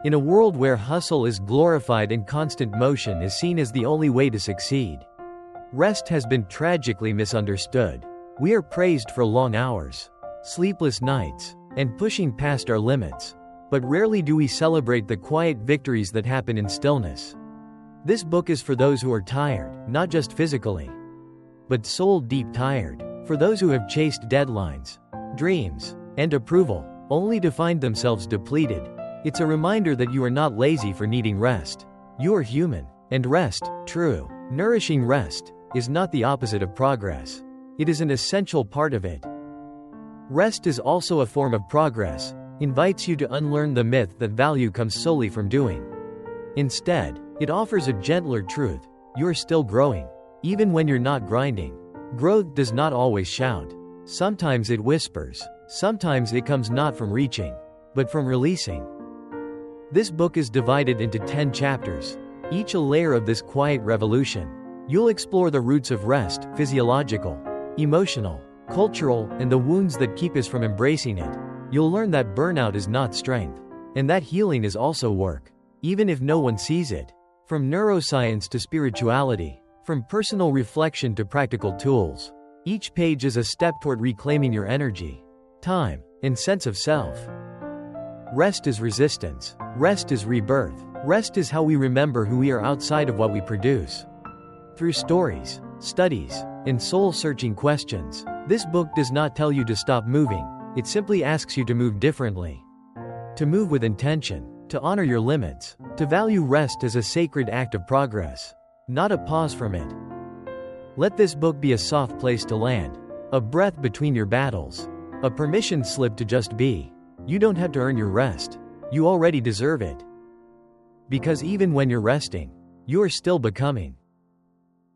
In a world where hustle is glorified and constant motion is seen as the only way to succeed, rest has been tragically misunderstood. We are praised for long hours, sleepless nights, and pushing past our limits. But rarely do we celebrate the quiet victories that happen in stillness. This book is for those who are tired, not just physically, but soul-deep tired. For those who have chased deadlines, dreams, and approval, only to find themselves depleted. It's a reminder that you are not lazy for needing rest. You are human, and rest, true, nourishing rest, is not the opposite of progress. It is an essential part of it. Rest is also a form of progress, invites you to unlearn the myth that value comes solely from doing. Instead, it offers a gentler truth: you are still growing, even when you're not grinding. Growth does not always shout. Sometimes it whispers. Sometimes it comes not from reaching, but from releasing. This book is divided into 10 chapters, each a layer of this quiet revolution. You'll explore the roots of rest, physiological, emotional, cultural, and the wounds that keep us from embracing it. You'll learn that burnout is not strength, and that healing is also work, even if no one sees it. From neuroscience to spirituality, from personal reflection to practical tools, each page is a step toward reclaiming your energy, time, and sense of self. Rest is resistance. Rest is rebirth. Rest is how we remember who we are outside of what we produce. Through stories, studies, and soul-searching questions, this book does not tell you to stop moving. It simply asks you to move differently. To move with intention, to honor your limits, to value rest as a sacred act of progress, not a pause from it. Let this book be a soft place to land, a breath between your battles, a permission slip to just be. You don't have to earn your rest. You already deserve it. Because even when you're resting, you are still becoming.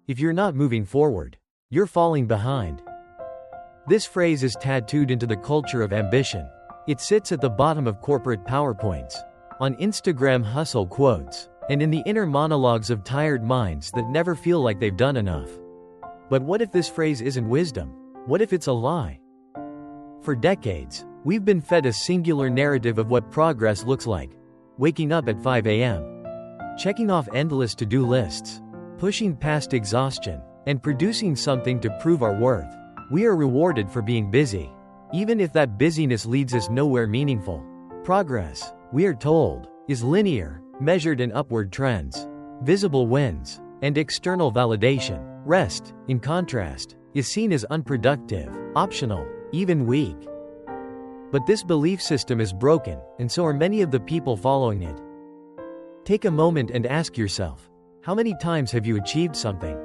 If you're not moving forward, you're falling behind. This phrase is tattooed into the culture of ambition. It sits at the bottom of corporate PowerPoints, on Instagram hustle quotes, and in the inner monologues of tired minds that never feel like they've done enough. But what if this phrase isn't wisdom? What if it's a lie? For decades, we've been fed a singular narrative of what progress looks like. Waking up at 5 a.m., checking off endless to-do lists, pushing past exhaustion, and producing something to prove our worth. We are rewarded for being busy, even if that busyness leads us nowhere meaningful. Progress, we are told, is linear, measured in upward trends, visible wins, and external validation. Rest, in contrast, is seen as unproductive, optional, even weak. But this belief system is broken, and so are many of the people following it. Take a moment and ask yourself, how many times have you achieved something,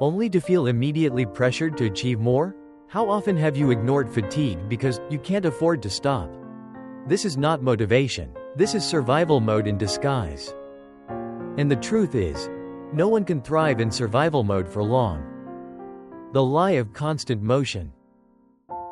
only to feel immediately pressured to achieve more? How often have you ignored fatigue because you can't afford to stop? This is not motivation. This is survival mode in disguise. And the truth is, no one can thrive in survival mode for long. The lie of constant motion.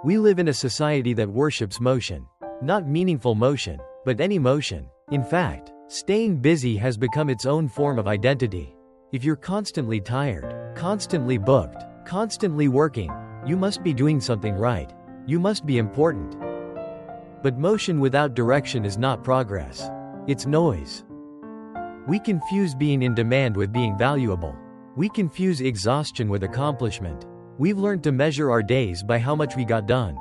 We live in a society that worships motion. Not meaningful motion, but any motion. In fact, staying busy has become its own form of identity. If you're constantly tired, constantly booked, constantly working, you must be doing something right. You must be important. But motion without direction is not progress. It's noise. We confuse being in demand with being valuable. We confuse exhaustion with accomplishment. We've learned to measure our days by how much we got done,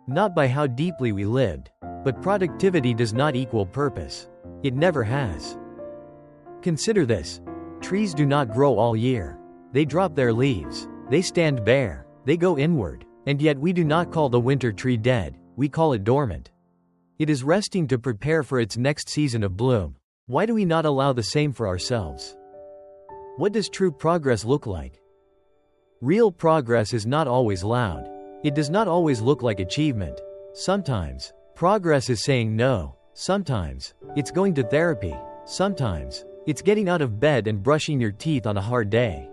not by how deeply we lived. But productivity does not equal purpose. It never has. Consider this. Trees do not grow all year. They drop their leaves. They stand bare. They go inward. And yet we do not call the winter tree dead. We call it dormant. It is resting to prepare for its next season of bloom. Why do we not allow the same for ourselves? What does true progress look like? Real progress is not always loud. It does not always look like achievement. Sometimes, progress is saying no. Sometimes, it's going to therapy. Sometimes, it's getting out of bed and brushing your teeth on a hard day.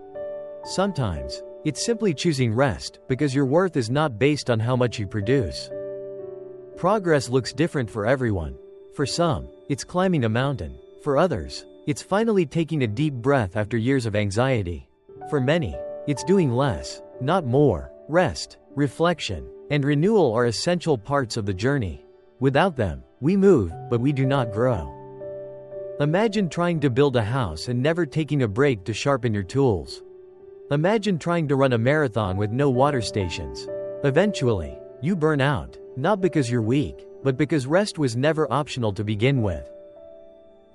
Sometimes, it's simply choosing rest, because your worth is not based on how much you produce. Progress looks different for everyone. For some, it's climbing a mountain. For others, it's finally taking a deep breath after years of anxiety. For many, it's doing less, not more. Rest, reflection, and renewal are essential parts of the journey. Without them, we move, but we do not grow. Imagine trying to build a house and never taking a break to sharpen your tools. Imagine trying to run a marathon with no water stations. Eventually, you burn out, not because you're weak, but because rest was never optional to begin with.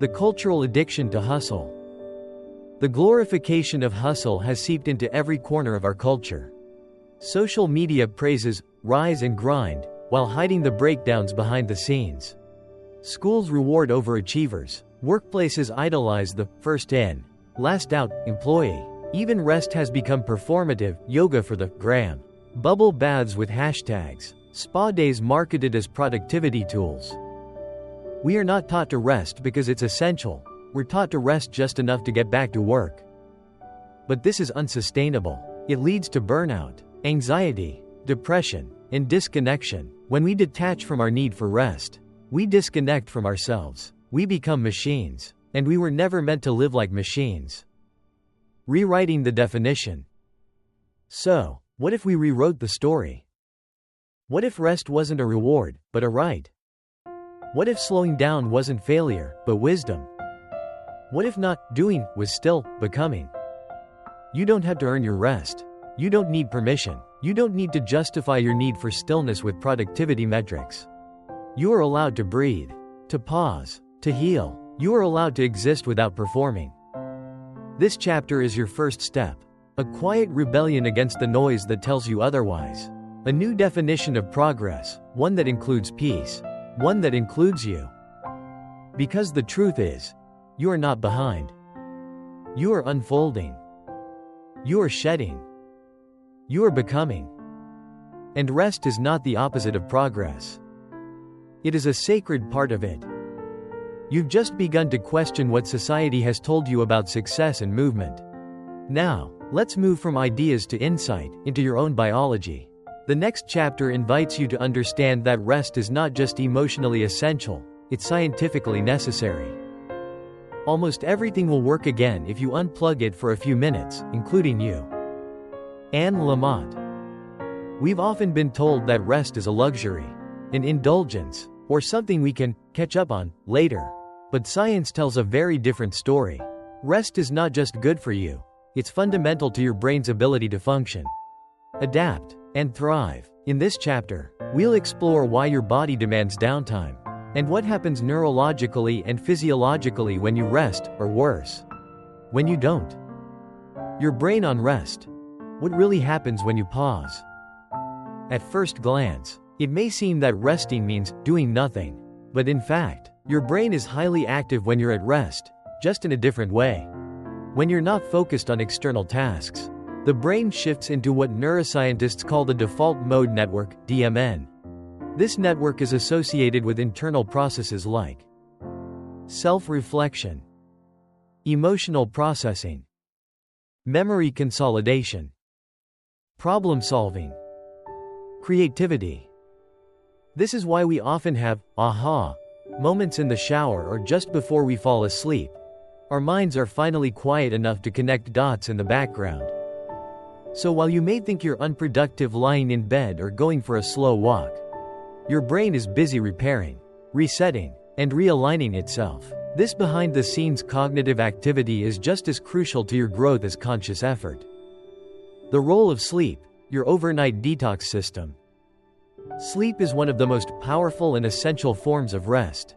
The cultural addiction to hustle. The glorification of hustle has seeped into every corner of our culture. Social media praises rise and grind, while hiding the breakdowns behind the scenes. Schools reward overachievers. Workplaces idolize the first in, last out employee. Even rest has become performative, yoga for the gram. Bubble baths with hashtags. Spa days marketed as productivity tools. We are not taught to rest because it's essential. We're taught to rest just enough to get back to work. But this is unsustainable. It leads to burnout, anxiety, depression, and disconnection. When we detach from our need for rest, we disconnect from ourselves. We become machines, and we were never meant to live like machines. Rewriting the definition. So, what if we rewrote the story? What if rest wasn't a reward, but a right? What if slowing down wasn't failure, but wisdom? What if not doing was still becoming? You don't have to earn your rest. You don't need permission. You don't need to justify your need for stillness with productivity metrics. You are allowed to breathe, to pause, to heal. You are allowed to exist without performing. This chapter is your first step. A quiet rebellion against the noise that tells you otherwise. A new definition of progress, one that includes peace, one that includes you. Because the truth is, you are not behind. You are unfolding. You are shedding. You are becoming. And rest is not the opposite of progress. It is a sacred part of it. You've just begun to question what society has told you about success and movement. Now, let's move from ideas to insight, into your own biology. The next chapter invites you to understand that rest is not just emotionally essential, it's scientifically necessary. Almost everything will work again if you unplug it for a few minutes, including you. Anne Lamott. We've often been told that rest is a luxury, an indulgence, or something we can catch up on later. But science tells a very different story. Rest is not just good for you, it's fundamental to your brain's ability to function, adapt, and thrive. In this chapter, we'll explore why your body demands downtime, and what happens neurologically and physiologically when you rest, or worse, when you don't. Your brain on rest. What really happens when you pause? At first glance, it may seem that resting means doing nothing, but in fact, your brain is highly active when you're at rest, just in a different way. When you're not focused on external tasks, the brain shifts into what neuroscientists call the default mode network, DMN. This network is associated with internal processes like self-reflection, emotional processing, memory consolidation, problem-solving, creativity. This is why we often have aha moments in the shower or just before we fall asleep. Our minds are finally quiet enough to connect dots in the background. So while you may think you're unproductive lying in bed or going for a slow walk, your brain is busy repairing, resetting, and realigning itself. This behind-the-scenes cognitive activity is just as crucial to your growth as conscious effort. The role of sleep, your overnight detox system. Sleep is one of the most powerful and essential forms of rest.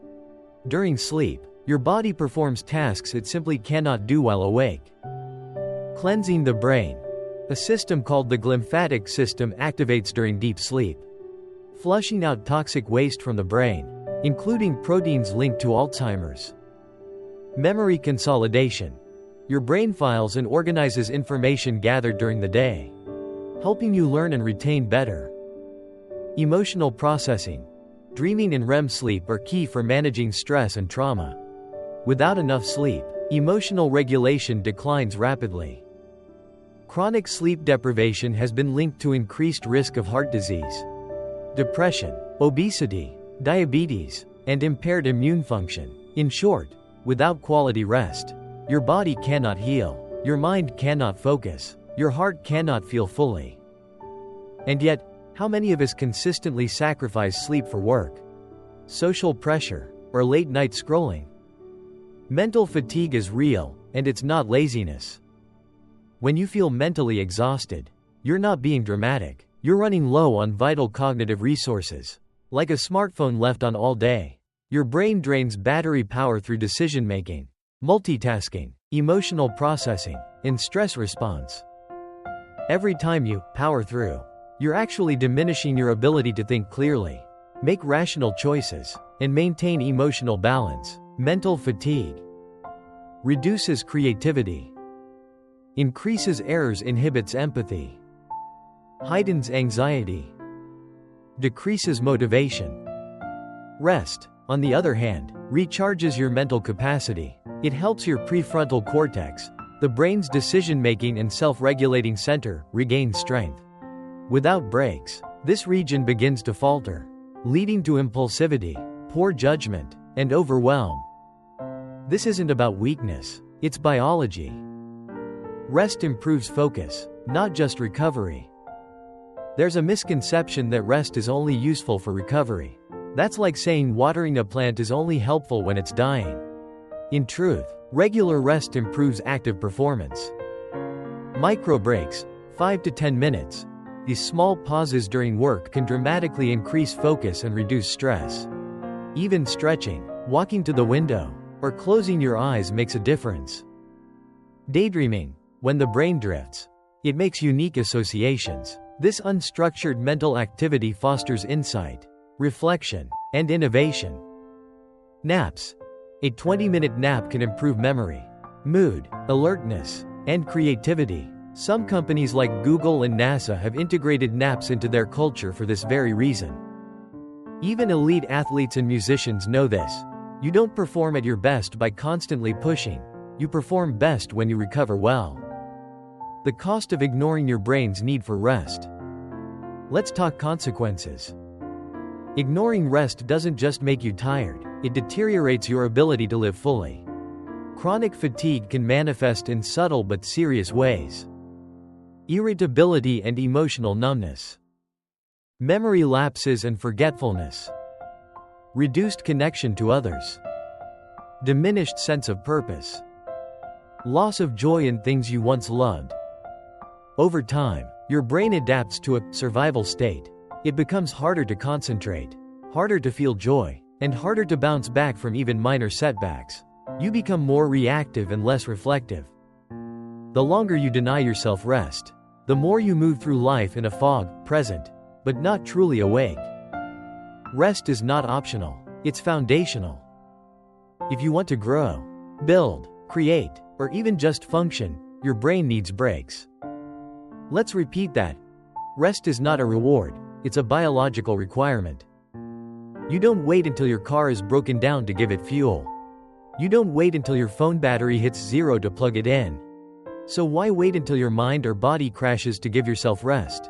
During sleep, your body performs tasks it simply cannot do while awake. Cleansing the brain. A system called the glymphatic system activates during deep sleep, flushing out toxic waste from the brain, including proteins linked to Alzheimer's. Memory consolidation. Your brain files and organizes information gathered during the day, helping you learn and retain better. Emotional processing. Dreaming and REM sleep are key for managing stress and trauma. Without enough sleep, emotional regulation declines rapidly. Chronic sleep deprivation has been linked to increased risk of heart disease, depression, obesity, diabetes, and impaired immune function. In short, without quality rest, your body cannot heal, your mind cannot focus, your heart cannot feel fully. And yet, how many of us consistently sacrifice sleep for work, social pressure, or late-night scrolling? Mental fatigue is real, and it's not laziness. When you feel mentally exhausted, you're not being dramatic. You're running low on vital cognitive resources. Like a smartphone left on all day. Your brain drains battery power through decision-making, multitasking, emotional processing, and stress response. Every time you power through, you're actually diminishing your ability to think clearly, make rational choices, and maintain emotional balance. Mental fatigue reduces creativity, increases errors, inhibits empathy, heightens anxiety, decreases motivation. Rest, on the other hand, recharges your mental capacity. It helps your prefrontal cortex, the brain's decision-making and self-regulating center, regain strength. Without breaks, this region begins to falter, leading to impulsivity, poor judgment, and overwhelm. This isn't about weakness, it's biology. Rest improves focus, not just recovery. There's a misconception that rest is only useful for recovery. That's like saying watering a plant is only helpful when it's dying. In truth, regular rest improves active performance. Micro breaks, 5 to 10 minutes. These small pauses during work can dramatically increase focus and reduce stress. Even stretching, walking to the window, or closing your eyes makes a difference. Daydreaming, when the brain drifts, it makes unique associations. This unstructured mental activity fosters insight, reflection, and innovation. Naps. A 20-minute nap can improve memory, mood, alertness, and creativity. Some companies like Google and NASA have integrated naps into their culture for this very reason. Even elite athletes and musicians know this. You don't perform at your best by constantly pushing. You perform best when you recover well. The cost of ignoring your brain's need for rest. Let's talk consequences. Ignoring rest doesn't just make you tired, it deteriorates your ability to live fully. Chronic fatigue can manifest in subtle but serious ways. Irritability and emotional numbness. Memory lapses and forgetfulness. Reduced connection to others. Diminished sense of purpose. Loss of joy in things you once loved. Over time, your brain adapts to a survival state. It becomes harder to concentrate, harder to feel joy, and harder to bounce back from even minor setbacks. You become more reactive and less reflective. The longer you deny yourself rest, the more you move through life in a fog, present, but not truly awake. Rest is not optional, it's foundational. If you want to grow, build, create, or even just function, your brain needs breaks. Let's repeat that. Rest is not a reward, it's a biological requirement. You don't wait until your car is broken down to give it fuel. You don't wait until your phone battery hits zero to plug it in. So why wait until your mind or body crashes to give yourself rest?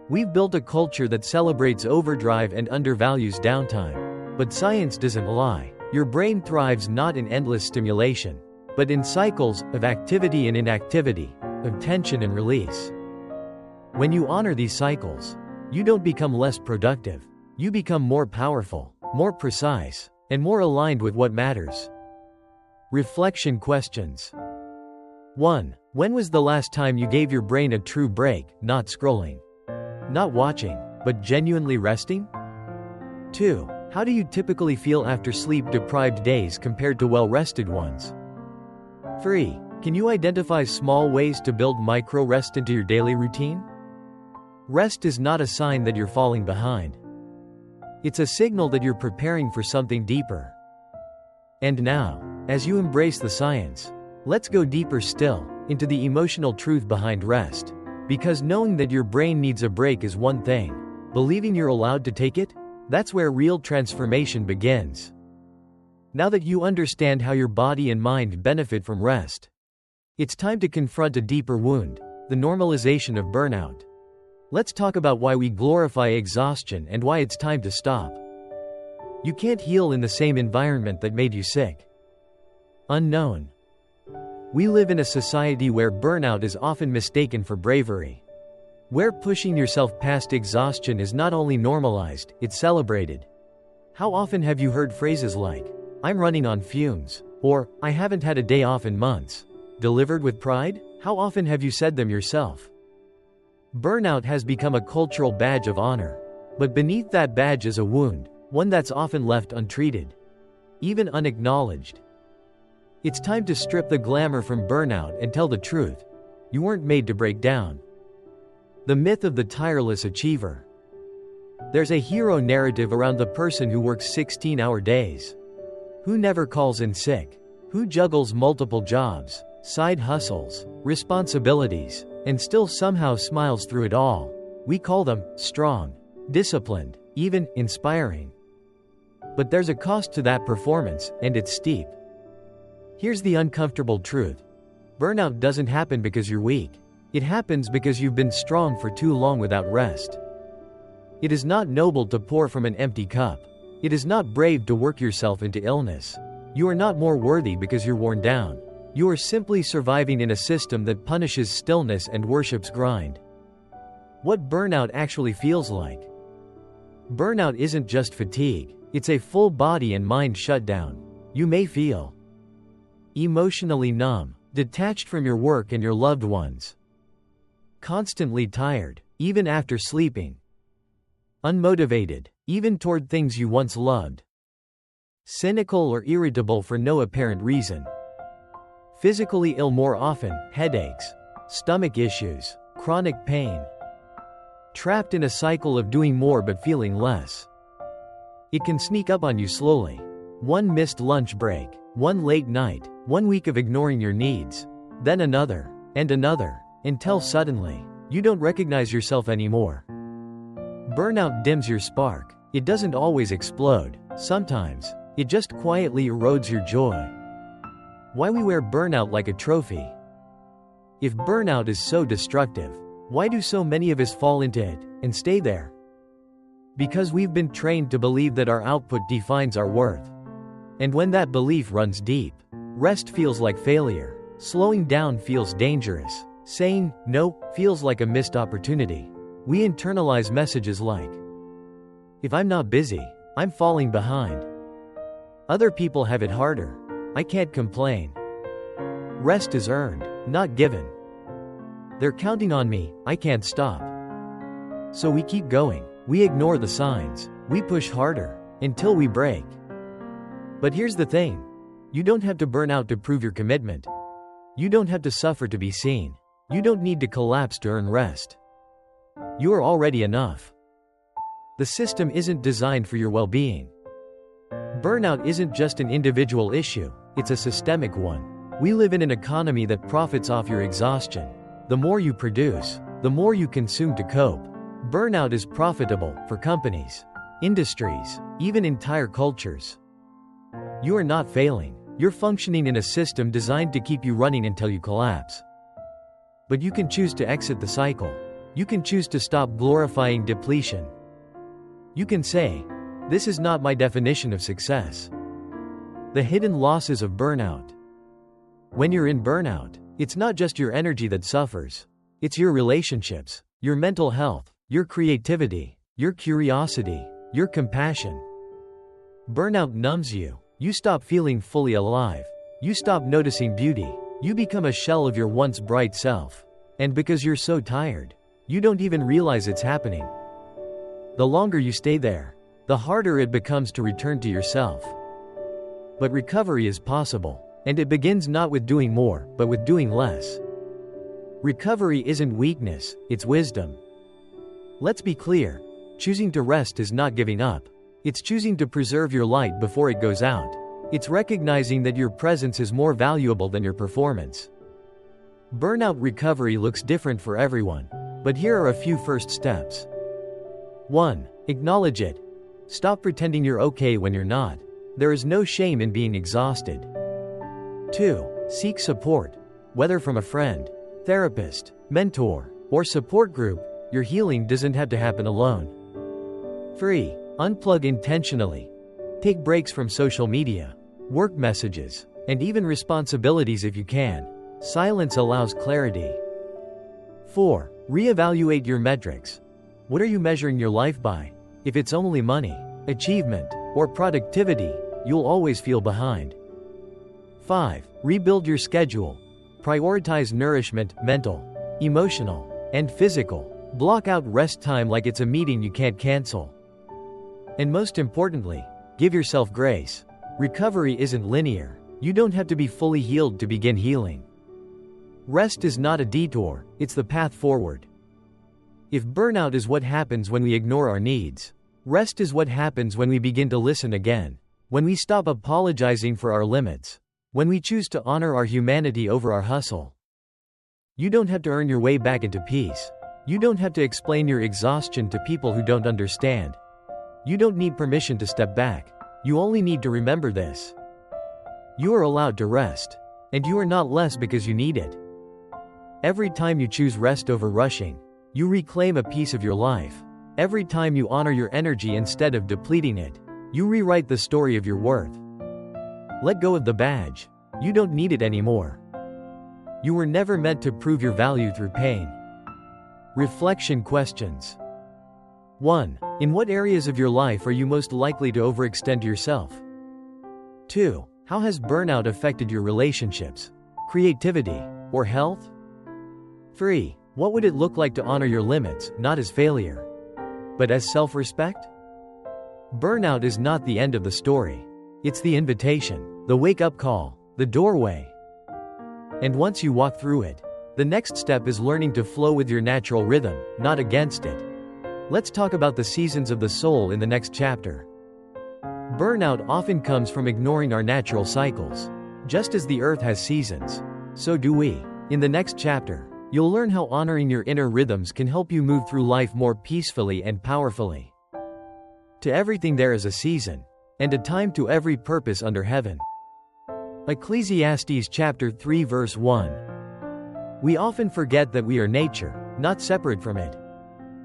We've built a culture that celebrates overdrive and undervalues downtime. But science doesn't lie. Your brain thrives not in endless stimulation, but in cycles of activity and inactivity, of tension and release. When you honor these cycles, you don't become less productive. You become more powerful, more precise, and more aligned with what matters. Reflection questions. 1. When was the last time you gave your brain a true break, not scrolling, not watching, but genuinely resting? 2. How do you typically feel after sleep-deprived days compared to well-rested ones? 3. Can you identify small ways to build micro-rest into your daily routine? Rest is not a sign that you're falling behind. It's a signal that you're preparing for something deeper. And now, as you embrace the science, let's go deeper still, into the emotional truth behind rest. Because knowing that your brain needs a break is one thing. Believing you're allowed to take it? That's where real transformation begins. Now that you understand how your body and mind benefit from rest, it's time to confront a deeper wound, the normalization of burnout. Let's talk about why we glorify exhaustion and why it's time to stop. You can't heal in the same environment that made you sick. Unknown. We live in a society where burnout is often mistaken for bravery. Where pushing yourself past exhaustion is not only normalized, it's celebrated. How often have you heard phrases like, "I'm running on fumes," Or, I haven't had a day off in months. Delivered with pride? How often have you said them yourself? Burnout has become a cultural badge of honor. But beneath that badge is a wound, one that's often left untreated, even unacknowledged. It's time to strip the glamour from burnout and tell the truth. You weren't made to break down. The myth of the tireless achiever. There's a hero narrative around the person who works 16-hour days, who never calls in sick, who juggles multiple jobs, side hustles, responsibilities, and still somehow smiles through it all. We call them strong, disciplined, even inspiring. But there's a cost to that performance, and it's steep. Here's the uncomfortable truth. Burnout doesn't happen because you're weak. It happens because you've been strong for too long without rest. It is not noble to pour from an empty cup. It is not brave to work yourself into illness. You are not more worthy because you're worn down. You are simply surviving in a system that punishes stillness and worships grind. What burnout actually feels like. Burnout isn't just fatigue. It's a full body and mind shutdown. You may feel emotionally numb, detached from your work and your loved ones, constantly tired, even after sleeping, unmotivated, even toward things you once loved, cynical or irritable for no apparent reason, physically ill more often, headaches, stomach issues, chronic pain, trapped in a cycle of doing more but feeling less. It can sneak up on you slowly. One missed lunch break, one late night, one week of ignoring your needs, then another, and another, until suddenly, you don't recognize yourself anymore. Burnout dims your spark. It doesn't always explode. Sometimes, it just quietly erodes your joy. Why we wear burnout like a trophy? If burnout is so destructive, why do so many of us fall into it and stay there? Because we've been trained to believe that our output defines our worth. And when that belief runs deep, rest feels like failure, slowing down feels dangerous, saying no feels like a missed opportunity. We internalize messages like, if I'm not busy, I'm falling behind. Other people have it harder. I can't complain. Rest is earned, not given. They're counting on me, I can't stop. So we keep going, we ignore the signs, we push harder, until we break. But here's the thing. You don't have to burn out to prove your commitment. You don't have to suffer to be seen. You don't need to collapse to earn rest. You are already enough. The system isn't designed for your well-being. Burnout isn't just an individual issue, it's a systemic one. We live in an economy that profits off your exhaustion. The more you produce, the more you consume to cope. Burnout is profitable for companies, industries, even entire cultures. You are not failing. You're functioning in a system designed to keep you running until you collapse. But you can choose to exit the cycle. You can choose to stop glorifying depletion. You can say, this is not my definition of success. The hidden losses of burnout. When you're in burnout, it's not just your energy that suffers. It's your relationships, your mental health, your creativity, your curiosity, your compassion. Burnout numbs you. You stop feeling fully alive. You stop noticing beauty. You become a shell of your once bright self. And because you're so tired, you don't even realize it's happening. The longer you stay there, the harder it becomes to return to yourself. But recovery is possible, and it begins not with doing more, but with doing less. Recovery isn't weakness, it's wisdom. Let's be clear. Choosing to rest is not giving up. It's choosing to preserve your light before it goes out. It's recognizing that your presence is more valuable than your performance. Burnout recovery looks different for everyone, but here are a few first steps. 1. Acknowledge it. Stop pretending you're okay when you're not. There is no shame in being exhausted. 2. Seek support. Whether from a friend, therapist, mentor, or support group, your healing doesn't have to happen alone. 3. Unplug intentionally. Take breaks from social media, work messages, and even responsibilities if you can. Silence allows clarity. 4. Reevaluate your metrics. What are you measuring your life by? If it's only money, achievement, or productivity, you'll always feel behind. 5. Rebuild your schedule. Prioritize nourishment, mental, emotional, and physical. Block out rest time like it's a meeting you can't cancel. And most importantly, give yourself grace. Recovery isn't linear. You don't have to be fully healed to begin healing. Rest is not a detour, it's the path forward. If burnout is what happens when we ignore our needs, rest is what happens when we begin to listen again. When we stop apologizing for our limits. When we choose to honor our humanity over our hustle. You don't have to earn your way back into peace. You don't have to explain your exhaustion to people who don't understand. You don't need permission to step back. You only need to remember this. You are allowed to rest. And you are not less because you need it. Every time you choose rest over rushing, you reclaim a piece of your life. Every time you honor your energy instead of depleting it, you rewrite the story of your worth. Let go of the badge. You don't need it anymore. You were never meant to prove your value through pain. Reflection questions. 1. In what areas of your life are you most likely to overextend yourself? 2. How has burnout affected your relationships, creativity, or health? 3. What would it look like to honor your limits, not as failure, but as self-respect? Burnout is not the end of the story. It's the invitation, the wake-up call, the doorway. And once you walk through it, the next step is learning to flow with your natural rhythm, not against it. Let's talk about the seasons of the soul in the next chapter. Burnout often comes from ignoring our natural cycles. Just as the earth has seasons, so do we. In the next chapter, you'll learn how honoring your inner rhythms can help you move through life more peacefully and powerfully. To everything there is a season, and a time to every purpose under heaven. Ecclesiastes chapter 3 verse 1. We often forget that we are nature, not separate from it.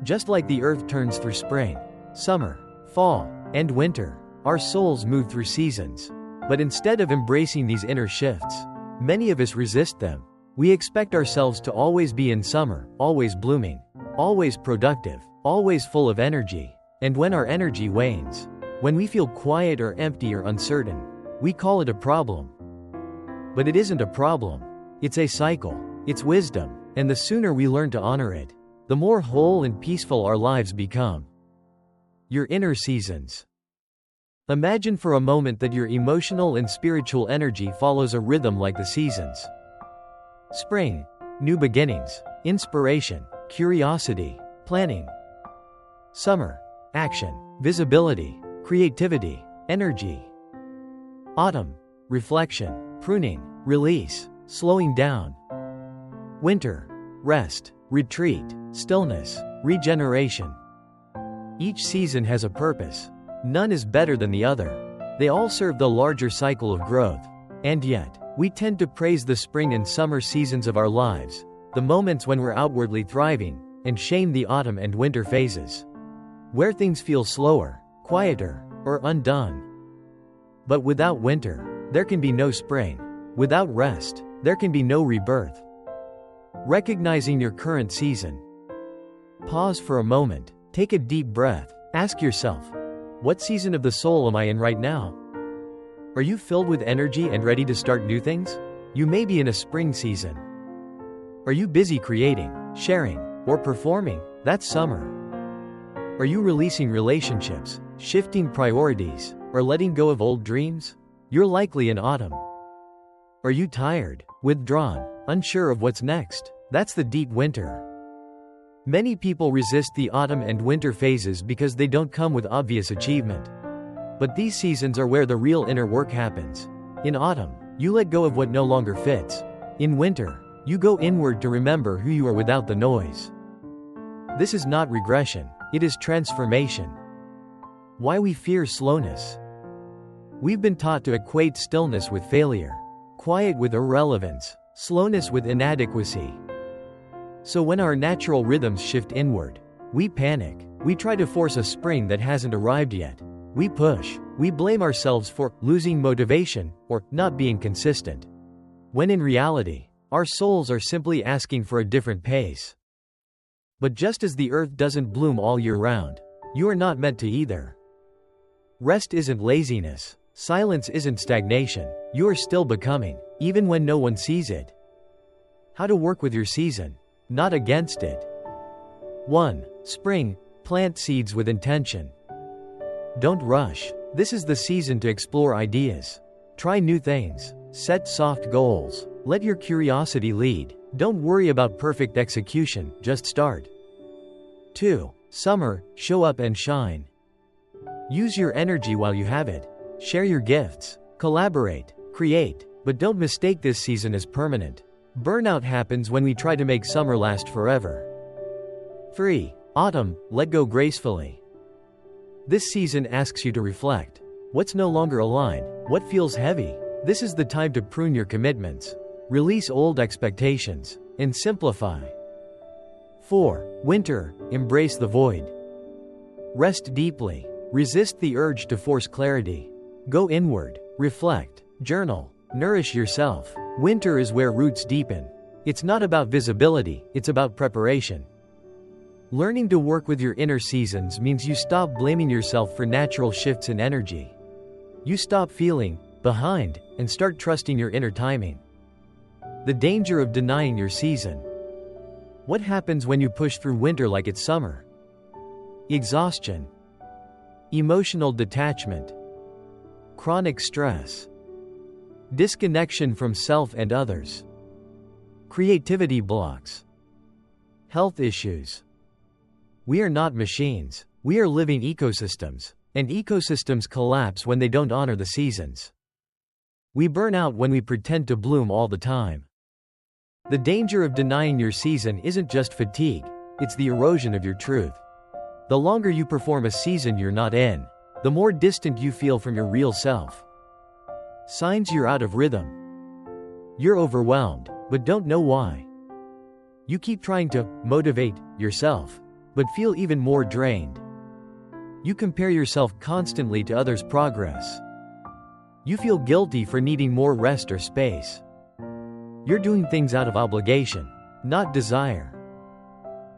Just like the earth turns through spring, summer, fall, and winter, our souls move through seasons. But instead of embracing these inner shifts, many of us resist them. We expect ourselves to always be in summer, always blooming, always productive, always full of energy. And when our energy wanes, when we feel quiet or empty or uncertain, we call it a problem. But it isn't a problem. It's a cycle. It's wisdom. And the sooner we learn to honor it, the more whole and peaceful our lives become. Your inner seasons. Imagine for a moment that your emotional and spiritual energy follows a rhythm like the seasons. Spring, new beginnings, inspiration, curiosity, planning. Summer, action, visibility, creativity, energy. Autumn, reflection, pruning, release, slowing down. Winter, rest, retreat, stillness, regeneration. Each season has a purpose. None is better than the other. They all serve the larger cycle of growth. And yet, we tend to praise the spring and summer seasons of our lives, the moments when we're outwardly thriving, and shame the autumn and winter phases, where things feel slower, quieter, or undone. But without winter, there can be no spring. Without rest, there can be no rebirth. Recognizing your current season. Pause for a moment, take a deep breath, ask yourself, what season of the soul am I in right now? Are you filled with energy and ready to start new things? You may be in a spring season. Are you busy creating, sharing, or performing? That's summer. Are you releasing relationships, shifting priorities, or letting go of old dreams? You're likely in autumn. Are you tired, withdrawn, unsure of what's next? That's the deep winter. Many people resist the autumn and winter phases because they don't come with obvious achievement. But these seasons are where the real inner work happens. In autumn, you let go of what no longer fits. In winter, you go inward to remember who you are without the noise. This is not regression, it is transformation. Why we fear slowness. We've been taught to equate stillness with failure, quiet with irrelevance, slowness with inadequacy. So when our natural rhythms shift inward, we panic. We try to force a spring that hasn't arrived yet. We push. We blame ourselves for losing motivation or not being consistent. When in reality, our souls are simply asking for a different pace. But just as the earth doesn't bloom all year round, you are not meant to either. Rest isn't laziness. Silence isn't stagnation. You are still becoming, even when no one sees it. How to work with your season, not against it. 1. Spring. Plant seeds with intention. Don't rush. This is the season to explore ideas. Try new things. Set soft goals. Let your curiosity lead. Don't worry about perfect execution, just start. 2. Summer. Show up and shine. Use your energy while you have it. Share your gifts. Collaborate. Create. But don't mistake this season as permanent. Burnout happens when we try to make summer last forever. 3. Autumn. Let go gracefully. This season asks you to reflect. What's no longer aligned? What feels heavy? This is the time to prune your commitments. Release old expectations. And simplify. 4. Winter. Embrace the void. Rest deeply. Resist the urge to force clarity. Go inward. Reflect. Journal. Nourish yourself. Winter is where roots deepen. It's not about visibility, it's about preparation. Learning to work with your inner seasons means you stop blaming yourself for natural shifts in energy. You stop feeling behind and start trusting your inner timing. The danger of denying your season. What happens when you push through winter like it's summer? Exhaustion. Emotional detachment. Chronic stress. Disconnection from self and others. Creativity blocks. Health issues. We are not machines. We are living ecosystems, and ecosystems collapse when they don't honor the seasons. We burn out when we pretend to bloom all the time. The danger of denying your season isn't just fatigue, it's the erosion of your truth. The longer you perform a season you're not in, the more distant you feel from your real self. Signs you're out of rhythm. You're overwhelmed, but don't know why. You keep trying to motivate yourself, but feel even more drained. You compare yourself constantly to others' progress. You feel guilty for needing more rest or space. You're doing things out of obligation, not desire.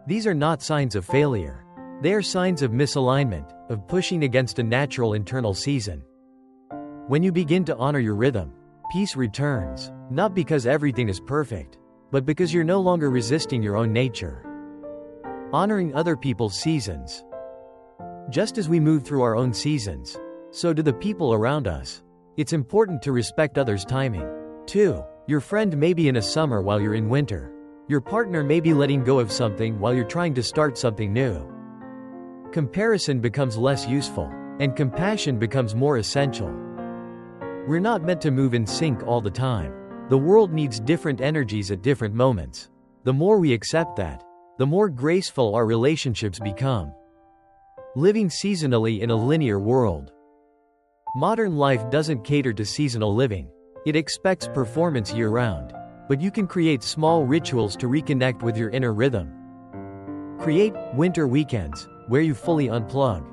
These are not signs of failure. They are signs of misalignment, of pushing against a natural internal season. When you begin to honor your rhythm, peace returns, not because everything is perfect, but because you're no longer resisting your own nature. Honoring other people's seasons. Just as we move through our own seasons, so do the people around us. It's important to respect others' timing. 2. Your friend may be in a summer while you're in winter. Your partner may be letting go of something while you're trying to start something new. Comparison becomes less useful, and compassion becomes more essential. We're not meant to move in sync all the time. The world needs different energies at different moments. The more we accept that, the more graceful our relationships become. Living seasonally in a linear world. Modern life doesn't cater to seasonal living. It expects performance year-round. But you can create small rituals to reconnect with your inner rhythm. Create winter weekends, where you fully unplug.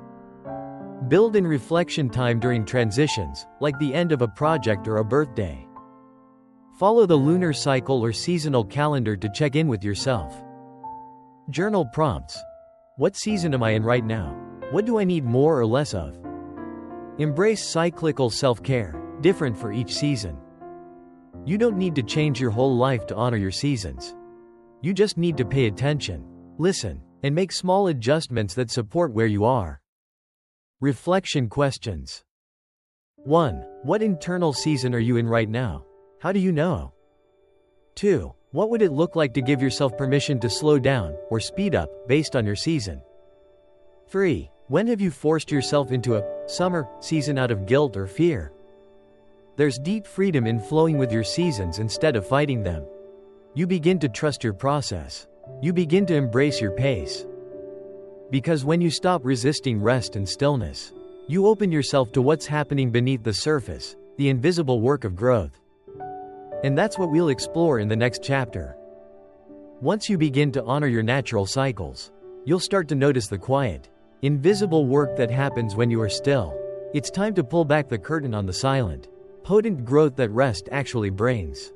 Build in reflection time during transitions, like the end of a project or a birthday. Follow the lunar cycle or seasonal calendar to check in with yourself. Journal prompts. What season am I in right now? What do I need more or less of? Embrace cyclical self-care, different for each season. You don't need to change your whole life to honor your seasons. You just need to pay attention, listen, and make small adjustments that support where you are. Reflection questions. 1. What internal season are you in right now? How do you know? 2. What would it look like to give yourself permission to slow down or speed up based on your season? 3. When have you forced yourself into a summer season out of guilt or fear? There's deep freedom in flowing with your seasons instead of fighting them. You begin to trust your process. You begin to embrace your pace. Because when you stop resisting rest and stillness, you open yourself to what's happening beneath the surface, the invisible work of growth. And that's what we'll explore in the next chapter. Once you begin to honor your natural cycles, you'll start to notice the quiet, invisible work that happens when you are still. It's time to pull back the curtain on the silent, potent growth that rest actually brings.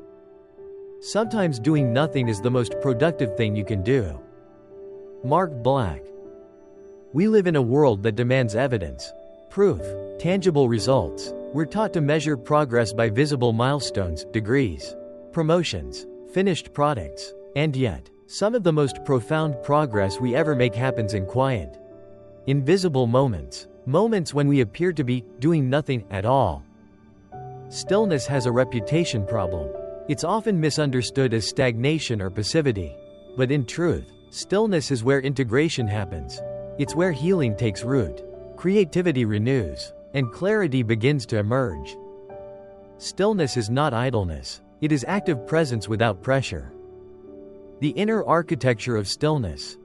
Sometimes doing nothing is the most productive thing you can do. Mark Black. We live in a world that demands evidence, proof, tangible results. We're taught to measure progress by visible milestones, degrees, promotions, finished products. And yet, some of the most profound progress we ever make happens in quiet, invisible moments. Moments when we appear to be doing nothing at all. Stillness has a reputation problem. It's often misunderstood as stagnation or passivity. But in truth, stillness is where integration happens. It's where healing takes root, creativity renews, and clarity begins to emerge. Stillness is not idleness. It is active presence without pressure. The inner architecture of stillness.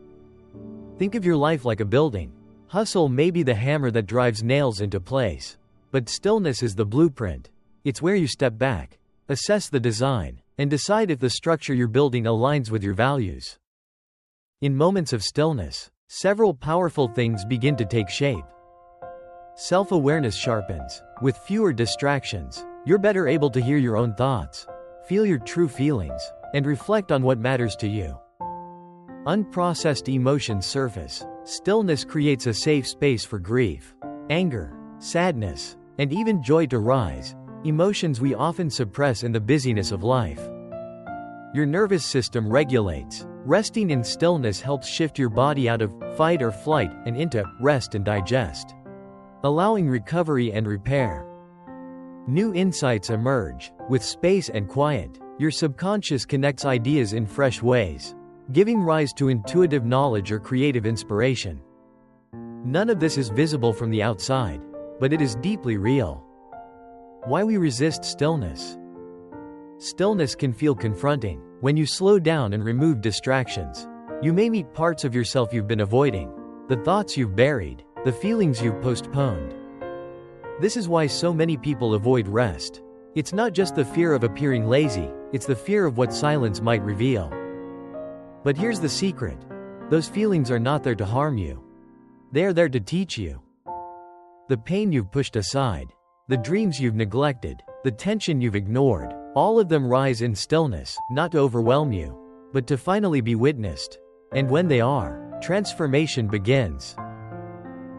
Think of your life like a building. Hustle may be the hammer that drives nails into place. But stillness is the blueprint. It's where you step back, assess the design, and decide if the structure you're building aligns with your values. In moments of stillness, several powerful things begin to take shape. Self-awareness sharpens. With fewer distractions, you're better able to hear your own thoughts, feel your true feelings, and reflect on what matters to you. Unprocessed emotions surface. Stillness creates a safe space for grief, anger, sadness, and even joy to rise, emotions we often suppress in the busyness of life. Your nervous system regulates. Resting in stillness helps shift your body out of fight or flight and into rest and digest, allowing recovery and repair. New insights emerge. With space and quiet, your subconscious connects ideas in fresh ways, giving rise to intuitive knowledge or creative inspiration. None of this is visible from the outside, but it is deeply real. Why we resist stillness? Stillness can feel confronting. When you slow down and remove distractions, you may meet parts of yourself you've been avoiding, the thoughts you've buried, the feelings you've postponed. This is why so many people avoid rest. It's not just the fear of appearing lazy, it's the fear of what silence might reveal. But here's the secret. Those feelings are not there to harm you. They are there to teach you. The pain you've pushed aside, the dreams you've neglected, the tension you've ignored, all of them rise in stillness, not to overwhelm you, but to finally be witnessed. And when they are, transformation begins.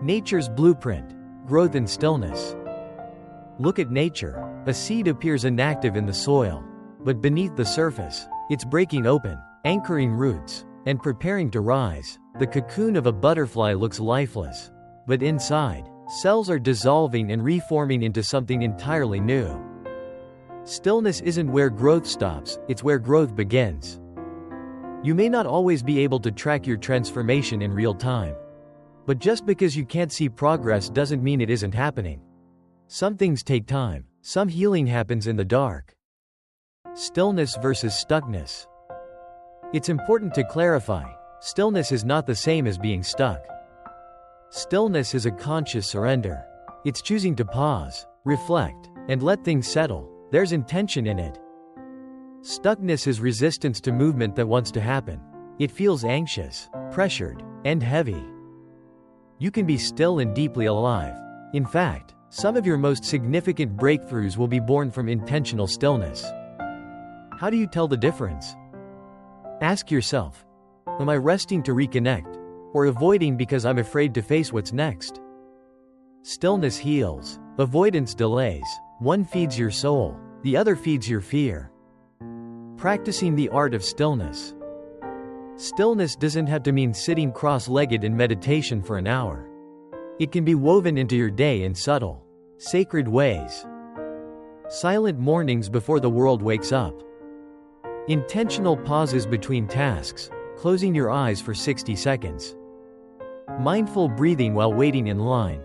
Nature's blueprint. Growth in stillness. Look at nature. A seed appears inactive in the soil, but beneath the surface, it's breaking open, anchoring roots, and preparing to rise. The cocoon of a butterfly looks lifeless, but inside, cells are dissolving and reforming into something entirely new. Stillness isn't where growth stops, it's where growth begins. You may not always be able to track your transformation in real time. But just because you can't see progress doesn't mean it isn't happening. Some things take time. Some healing happens in the dark. Stillness versus stuckness. It's important to clarify, stillness is not the same as being stuck. Stillness is a conscious surrender. It's choosing to pause, reflect, and let things settle. There's intention in it. Stuckness is resistance to movement that wants to happen. It feels anxious, pressured, and heavy. You can be still and deeply alive. In fact, some of your most significant breakthroughs will be born from intentional stillness. How do you tell the difference? Ask yourself, am I resting to reconnect, or avoiding because I'm afraid to face what's next? Stillness heals. Avoidance delays. One feeds your soul, the other feeds your fear. Practicing the art of stillness. Stillness doesn't have to mean sitting cross-legged in meditation for an hour. It can be woven into your day in subtle, sacred ways. Silent mornings before the world wakes up. Intentional pauses between tasks, closing your eyes for 60 seconds. Mindful breathing while waiting in line.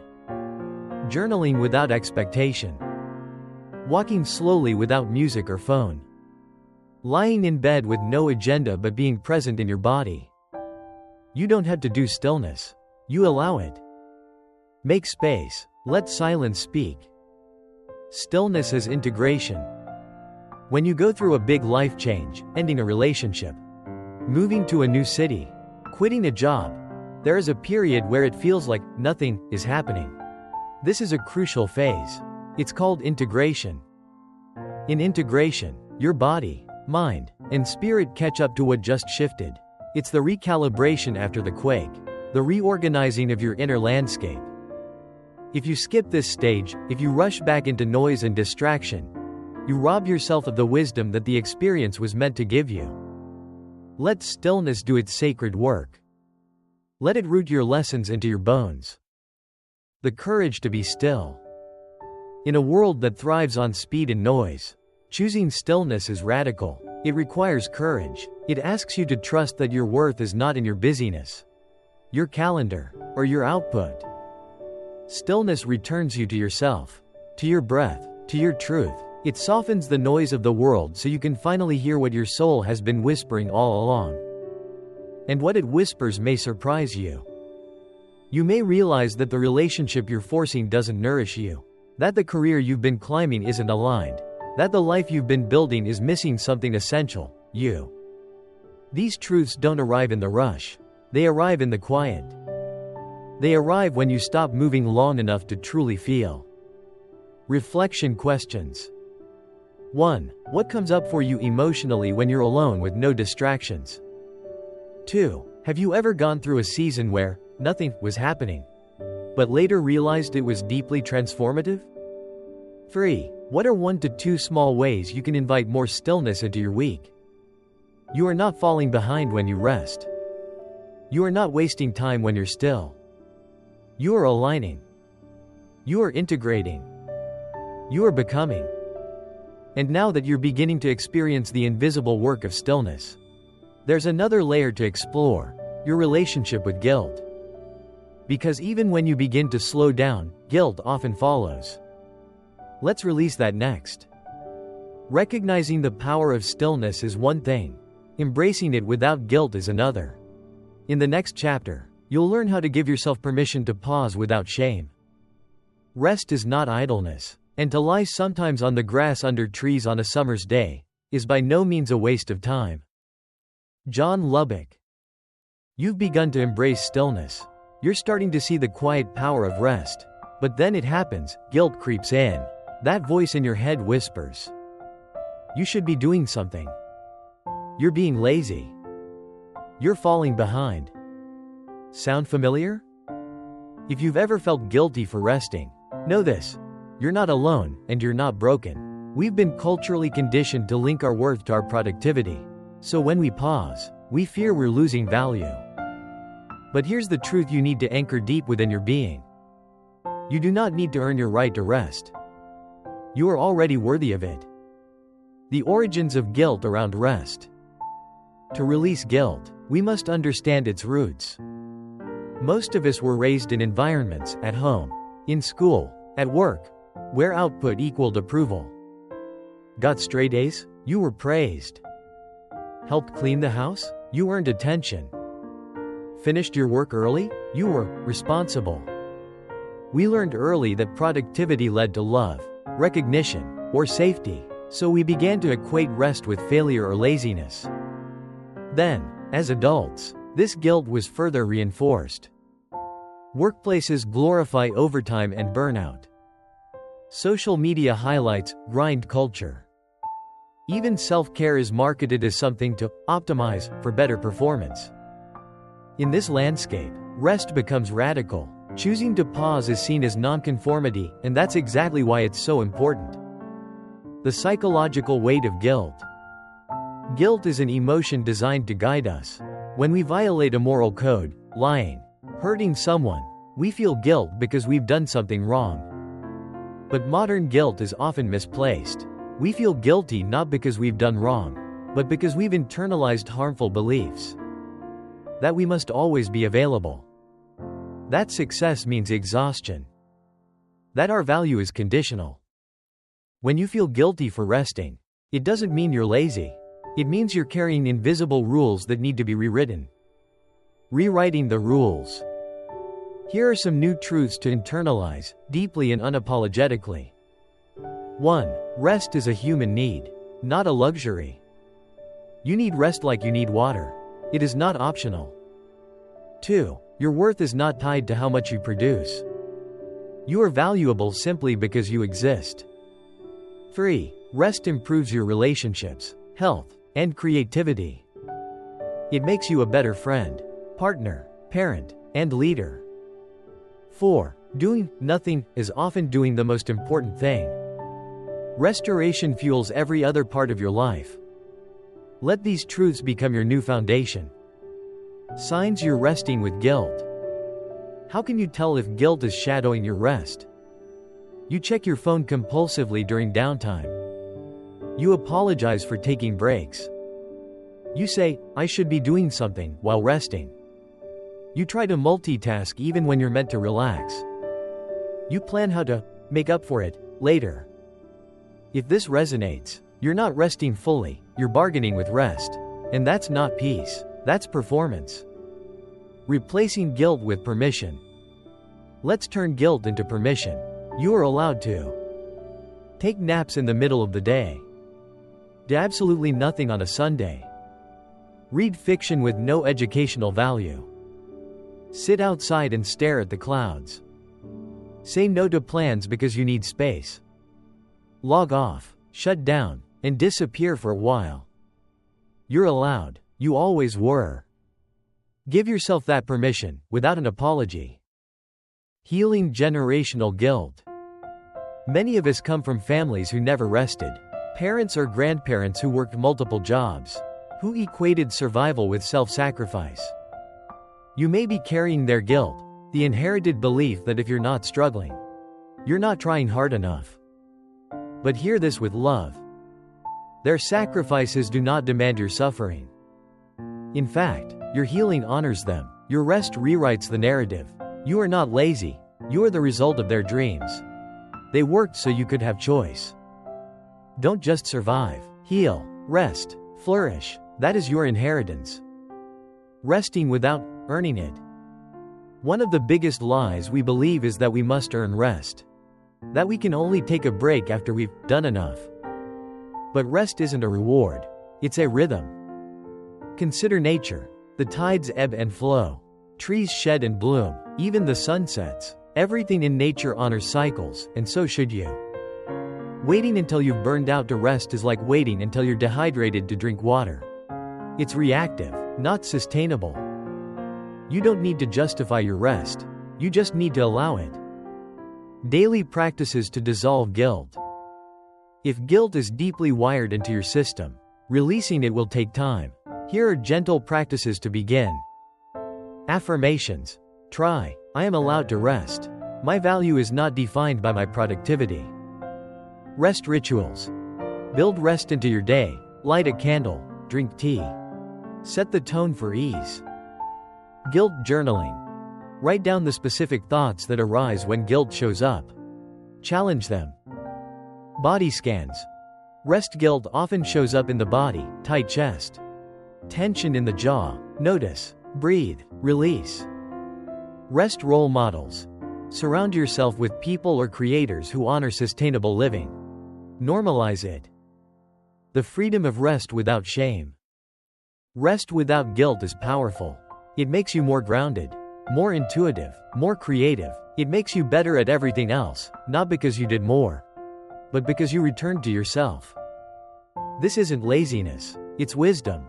Journaling without expectation. Walking slowly without music or phone. Lying in bed with no agenda but being present in your body. You don't have to do stillness. You allow it. Make space. Let silence speak. Stillness as integration. When you go through a big life change, ending a relationship, moving to a new city, quitting a job, there is a period where it feels like nothing is happening. This is a crucial phase. It's called integration. In integration, your body, mind, and spirit catch up to what just shifted. It's the recalibration after the quake, the reorganizing of your inner landscape. If you skip this stage, if you rush back into noise and distraction, you rob yourself of the wisdom that the experience was meant to give you. Let stillness do its sacred work. Let it root your lessons into your bones. The courage to be still. In a world that thrives on speed and noise, choosing stillness is radical. It requires courage. It asks you to trust that your worth is not in your busyness, your calendar, or your output. Stillness returns you to yourself, to your breath, to your truth. It softens the noise of the world so you can finally hear what your soul has been whispering all along. And what it whispers may surprise you. You may realize that the relationship you're forcing doesn't nourish you, that the career you've been climbing isn't aligned, that the life you've been building is missing something essential, you. These truths don't arrive in the rush. They arrive in the quiet. They arrive when you stop moving long enough to truly feel. Reflection questions. 1. What comes up for you emotionally when you're alone with no distractions? 2. Have you ever gone through a season where nothing was happening, but later realized it was deeply transformative? 3. What are 1 to 2 small ways you can invite more stillness into your week? You are not falling behind when you rest. You are not wasting time when you're still. You are aligning. You are integrating. You are becoming. And now that you're beginning to experience the invisible work of stillness, there's another layer to explore: your relationship with guilt. Because even when you begin to slow down, guilt often follows. Let's release that next. Recognizing the power of stillness is one thing. Embracing it without guilt is another. In the next chapter, you'll learn how to give yourself permission to pause without shame. Rest is not idleness, and to lie sometimes on the grass under trees on a summer's day is by no means a waste of time. John Lubbock. You've begun to embrace stillness. You're starting to see the quiet power of rest. But then it happens, guilt creeps in. That voice in your head whispers, you should be doing something. You're being lazy. You're falling behind. Sound familiar? If you've ever felt guilty for resting, know this: you're not alone, and you're not broken. We've been culturally conditioned to link our worth to our productivity. So when we pause, we fear we're losing value. But here's the truth you need to anchor deep within your being. You do not need to earn your right to rest. You are already worthy of it. The origins of guilt around rest. To release guilt, we must understand its roots. Most of us were raised in environments, at home, in school, at work, where output equaled approval. Got straight A's? You were praised. Helped clean the house? You earned attention. Finished your work early? You were responsible. We learned early that productivity led to love, recognition, or safety, so we began to equate rest with failure or laziness. Then, as adults, this guilt was further reinforced. Workplaces glorify overtime and burnout. Social media highlights grind culture. Even self-care is marketed as something to optimize for better performance. In this landscape, rest becomes radical. Choosing to pause is seen as nonconformity, and that's exactly why it's so important. The psychological weight of guilt. Guilt is an emotion designed to guide us. When we violate a moral code, lying, hurting someone, we feel guilt because we've done something wrong. But modern guilt is often misplaced. We feel guilty not because we've done wrong, but because we've internalized harmful beliefs. That we must always be available. That success means exhaustion. That our value is conditional. When you feel guilty for resting, it doesn't mean you're lazy. It means you're carrying invisible rules that need to be rewritten. Rewriting the rules. Here are some new truths to internalize, deeply and unapologetically. 1. Rest is a human need, not a luxury. You need rest like you need water. It is not optional. 2. Your worth is not tied to how much you produce. You are valuable simply because you exist. 3. Rest improves your relationships, health, and creativity. It makes you a better friend, partner, parent, and leader. 4. Doing nothing is often doing the most important thing. Restoration fuels every other part of your life. Let these truths become your new foundation. Signs you're resting with guilt. How can you tell if guilt is shadowing your rest? You check your phone compulsively during downtime. You apologize for taking breaks. You say, "I should be doing something," while resting. You try to multitask even when you're meant to relax. You plan how to make up for it later. If this resonates, you're not resting fully, you're bargaining with rest. And that's not peace, that's performance. Replacing guilt with permission. Let's turn guilt into permission. You are allowed to take naps in the middle of the day. Do absolutely nothing on a Sunday. Read fiction with no educational value. Sit outside and stare at the clouds. Say no to plans because you need space. Log off, shut down, and disappear for a while. You're allowed, you always were. Give yourself that permission, without an apology. Healing generational guilt. Many of us come from families who never rested. Parents or grandparents who worked multiple jobs, who equated survival with self-sacrifice. You may be carrying their guilt, the inherited belief that if you're not struggling, you're not trying hard enough. But hear this with love. Their sacrifices do not demand your suffering. In fact, your healing honors them. Your rest rewrites the narrative. You are not lazy, you are the result of their dreams. They worked so you could have choice. Don't just survive, heal, rest, flourish. That is your inheritance. Resting without earning it. One of the biggest lies we believe is that we must earn rest. That we can only take a break after we've done enough. But rest isn't a reward, it's a rhythm. Consider nature. The tides ebb and flow. Trees shed and bloom, even the sun sets. Everything in nature honors cycles, and so should you. Waiting until you've burned out to rest is like waiting until you're dehydrated to drink water. It's reactive, not sustainable. You don't need to justify your rest, you just need to allow it. Daily practices to dissolve guilt. If guilt is deeply wired into your system, releasing it will take time. Here are gentle practices to begin. Affirmations. Try, I am allowed to rest. My value is not defined by my productivity. Rest rituals. Build rest into your day. Light a candle, drink tea. Set the tone for ease. Guilt journaling. Write down the specific thoughts that arise when guilt shows up. Challenge them. Body scans. Rest guilt often shows up in the body, tight chest, tension in the jaw. Notice, breathe, release. Rest role models. Surround yourself with people or creators who honor sustainable living. Normalize it. The freedom of rest without shame. Rest without guilt is powerful. It makes you more grounded, more intuitive, more creative. It makes you better at everything else, not because you did more, but because you returned to yourself. This isn't laziness, it's wisdom.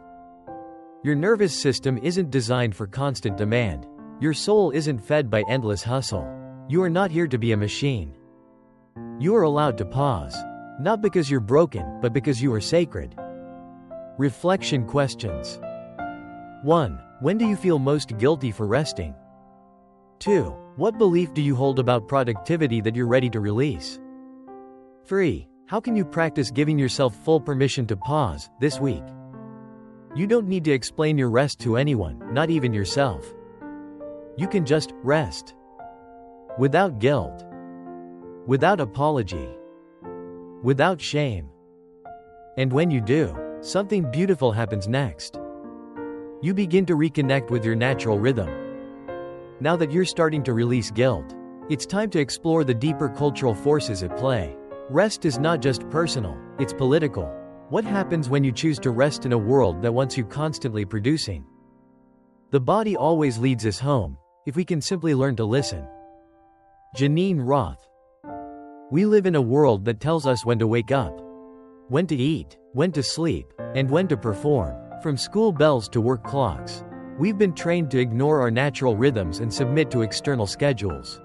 Your nervous system isn't designed for constant demand. Your soul isn't fed by endless hustle. You are not here to be a machine. You are allowed to pause, not because you're broken, but because you are sacred. Reflection questions. 1. When do you feel most guilty for resting? 2. What belief do you hold about productivity that you're ready to release? 3. How can you practice giving yourself full permission to pause this week? You don't need to explain your rest to anyone, not even yourself. You can just rest. Without guilt. Without apology. Without shame. And when you do, something beautiful happens next. You begin to reconnect with your natural rhythm. Now that you're starting to release guilt, it's time to explore the deeper cultural forces at play. Rest is not just personal, it's political. What happens when you choose to rest in a world that wants you constantly producing? The body always leads us home, if we can simply learn to listen. Janine Roth. We live in a world that tells us when to wake up, when to eat, when to sleep, and when to perform. From school bells to work clocks, we've been trained to ignore our natural rhythms and submit to external schedules.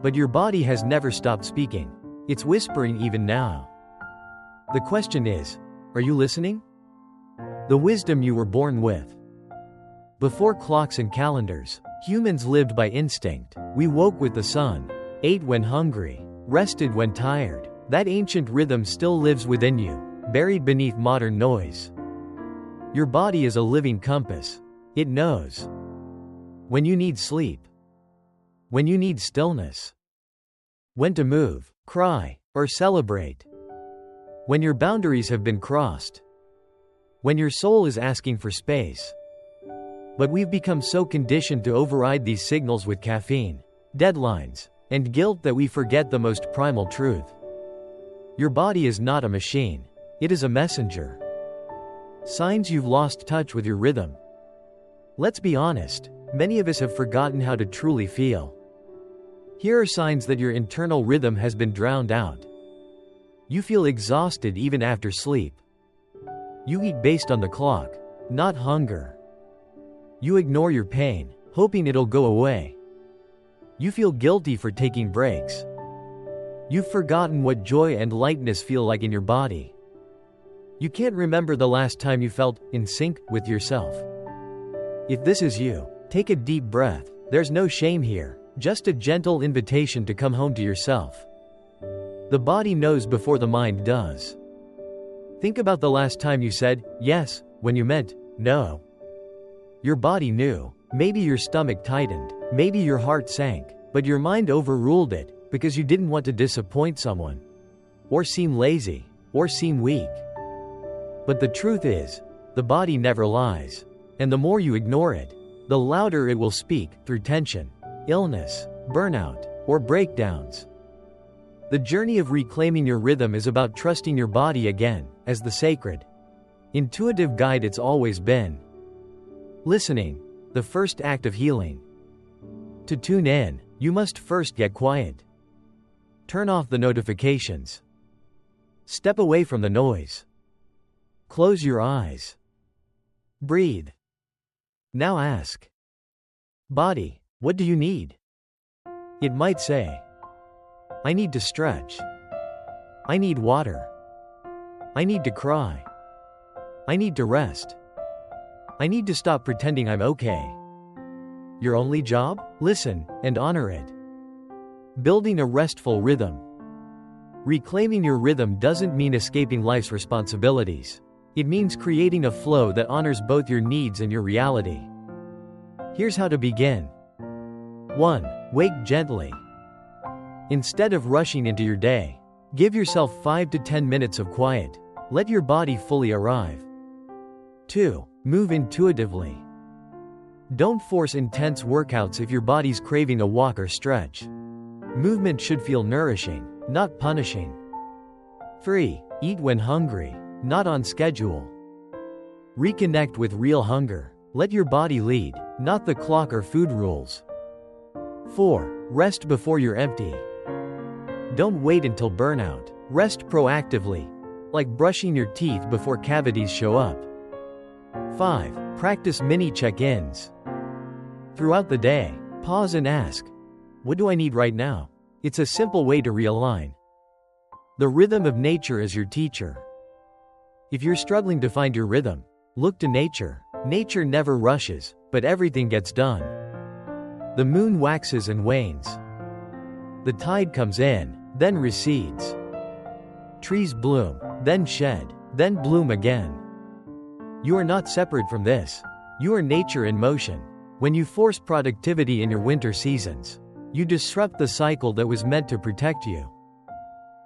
But your body has never stopped speaking. It's whispering even now. The question is, are you listening? The wisdom you were born with. Before clocks and calendars, humans lived by instinct. We woke with the sun, ate when hungry, rested when tired. That ancient rhythm still lives within you, buried beneath modern noise. Your body is a living compass. It knows when you need sleep, when you need stillness, when to move, cry, or celebrate, when your boundaries have been crossed, when your soul is asking for space. But we've become so conditioned to override these signals with caffeine, deadlines, and guilt that we forget the most primal truth. Your body is not a machine. It is a messenger. Signs you've lost touch with your rhythm. Let's be honest, many of us have forgotten how to truly feel. Here are signs that your internal rhythm has been drowned out. You feel exhausted even after sleep. You eat based on the clock, not hunger. You ignore your pain, hoping it'll go away. You feel guilty for taking breaks. You've forgotten what joy and lightness feel like in your body. You can't remember the last time you felt in sync with yourself. If this is you, take a deep breath. There's no shame here, just a gentle invitation to come home to yourself. The body knows before the mind does. Think about the last time you said yes when you meant no. Your body knew. Maybe your stomach tightened, maybe your heart sank, but your mind overruled it because you didn't want to disappoint someone, or seem lazy, or seem weak. But the truth is, the body never lies, and the more you ignore it, the louder it will speak through tension, illness, burnout, or breakdowns. The journey of reclaiming your rhythm is about trusting your body again as the sacred, intuitive guide it's always been. Listening, the first act of healing. To tune in, you must first get quiet. Turn off the notifications. Step away from the noise. Close your eyes. Breathe. Now ask. Body, what do you need? It might say, I need to stretch. I need water. I need to cry. I need to rest. I need to stop pretending I'm okay. Your only job? Listen and honor it. Building a restful rhythm. Reclaiming your rhythm doesn't mean escaping life's responsibilities. It means creating a flow that honors both your needs and your reality. Here's how to begin. 1. Wake gently. Instead of rushing into your day, give yourself 5 to 10 minutes of quiet. Let your body fully arrive. 2. Move intuitively. Don't force intense workouts if your body's craving a walk or stretch. Movement should feel nourishing, not punishing. 3. Eat when hungry, not on schedule. Reconnect with real hunger. Let your body lead, not the clock or food rules. 4. Rest before you're empty. Don't wait until burnout. Rest proactively, like brushing your teeth before cavities show up. 5. Practice mini check-ins. Throughout the day, pause and ask, what do I need right now? It's a simple way to realign. The rhythm of nature is your teacher. If you're struggling to find your rhythm, look to nature. Nature never rushes, but everything gets done. The moon waxes and wanes. The tide comes in, then recedes. Trees bloom, then shed, then bloom again. You are not separate from this. You are nature in motion. When you force productivity in your winter seasons, you disrupt the cycle that was meant to protect you.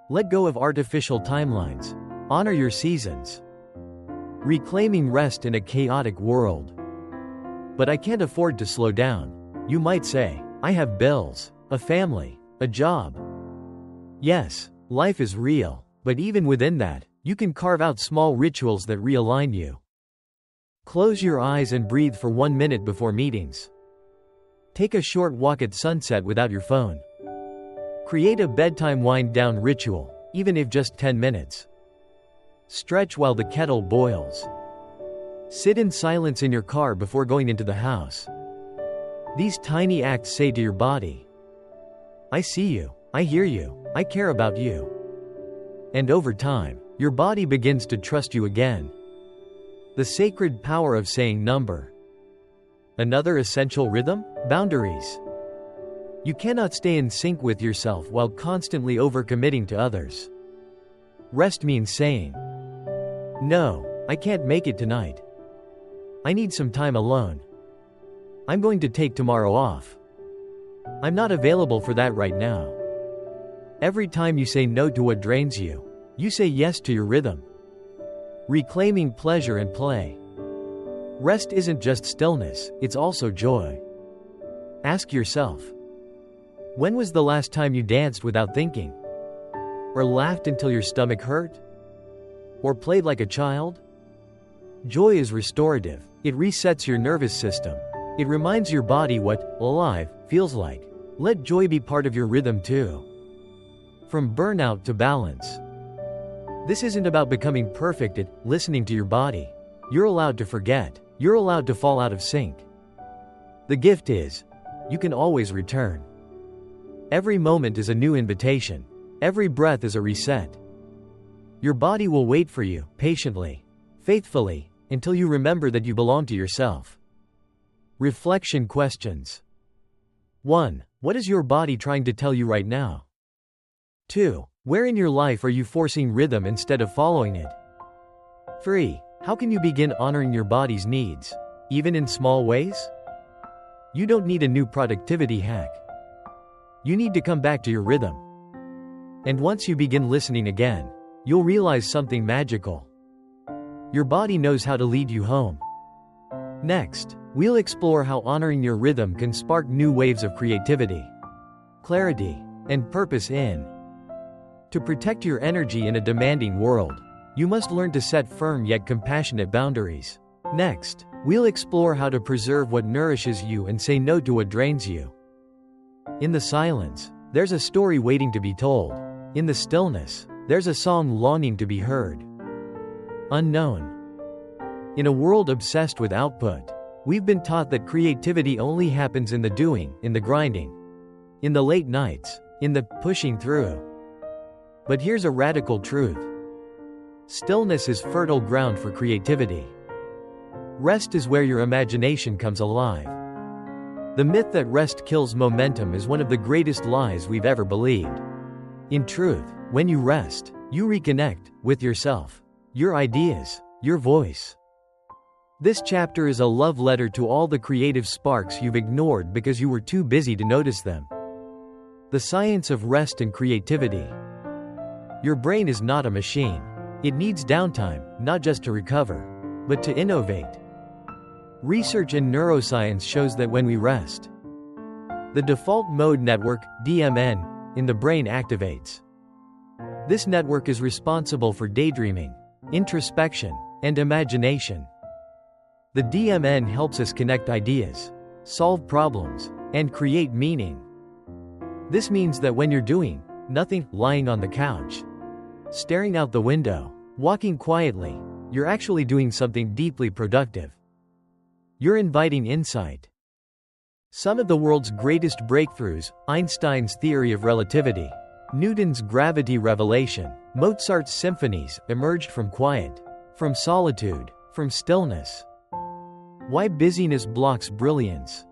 Let go of artificial timelines. Honor your seasons. Reclaiming rest in a chaotic world. But I can't afford to slow down. You might say, I have bills, a family, a job. Yes, life is real, but even within that, you can carve out small rituals that realign you. Close your eyes and breathe for 1 minute before meetings. Take a short walk at sunset without your phone. Create a bedtime wind-down ritual, even if just 10 minutes. Stretch while the kettle boils. Sit in silence in your car before going into the house. These tiny acts say to your body, I see you. I hear you. I care about you. And over time, your body begins to trust you again. The sacred power of saying number. Another essential rhythm? Boundaries. You cannot stay in sync with yourself while constantly overcommitting to others. Rest means saying, "No, I can't make it tonight. I need some time alone. I'm going to take tomorrow off. I'm not available for that right now." Every time you say no to what drains you, you say yes to your rhythm. Reclaiming pleasure and play. Rest isn't just stillness, it's also joy. Ask yourself, when was the last time you danced without thinking? Or laughed until your stomach hurt? Or played like a child? Joy is restorative. It resets your nervous system. It reminds your body what alive feels like. Let joy be part of your rhythm too. From burnout to balance. This isn't about becoming perfect at listening to your body. You're allowed to forget. You're allowed to fall out of sync. The gift is, you can always return. Every moment is a new invitation. Every breath is a reset. Your body will wait for you, patiently, faithfully, until you remember that you belong to yourself. Reflection questions. 1. What is your body trying to tell you right now? 2. Where in your life are you forcing rhythm instead of following it? 3. How can you begin honoring your body's needs, even in small ways? You don't need a new productivity hack. You need to come back to your rhythm. And once you begin listening again, you'll realize something magical. Your body knows how to lead you home. Next, we'll explore how honoring your rhythm can spark new waves of creativity, clarity, and purpose in. To protect your energy in a demanding world, you must learn to set firm yet compassionate boundaries. Next, we'll explore how to preserve what nourishes you and say no to what drains you. In the silence, there's a story waiting to be told. In the stillness, there's a song longing to be heard. Unknown. In a world obsessed with output, we've been taught that creativity only happens in the doing, in the grinding, in the late nights, in the pushing through. But here's a radical truth. Stillness is fertile ground for creativity. Rest is where your imagination comes alive. The myth that rest kills momentum is one of the greatest lies we've ever believed. In truth, when you rest, you reconnect with yourself, your ideas, your voice. This chapter is a love letter to all the creative sparks you've ignored because you were too busy to notice them. The science of rest and creativity. Your brain is not a machine. It needs downtime, not just to recover, but to innovate. Research in neuroscience shows that when we rest, the default mode network, DMN, in the brain activates. This network is responsible for daydreaming, introspection, and imagination. The DMN helps us connect ideas, solve problems, and create meaning. This means that when you're doing nothing, lying on the couch, staring out the window, walking quietly, you're actually doing something deeply productive. You're inviting insight. Some of the world's greatest breakthroughs, Einstein's theory of relativity, Newton's gravity revelation, Mozart's symphonies, emerged from quiet, from solitude, from stillness. Why busyness blocks brilliance?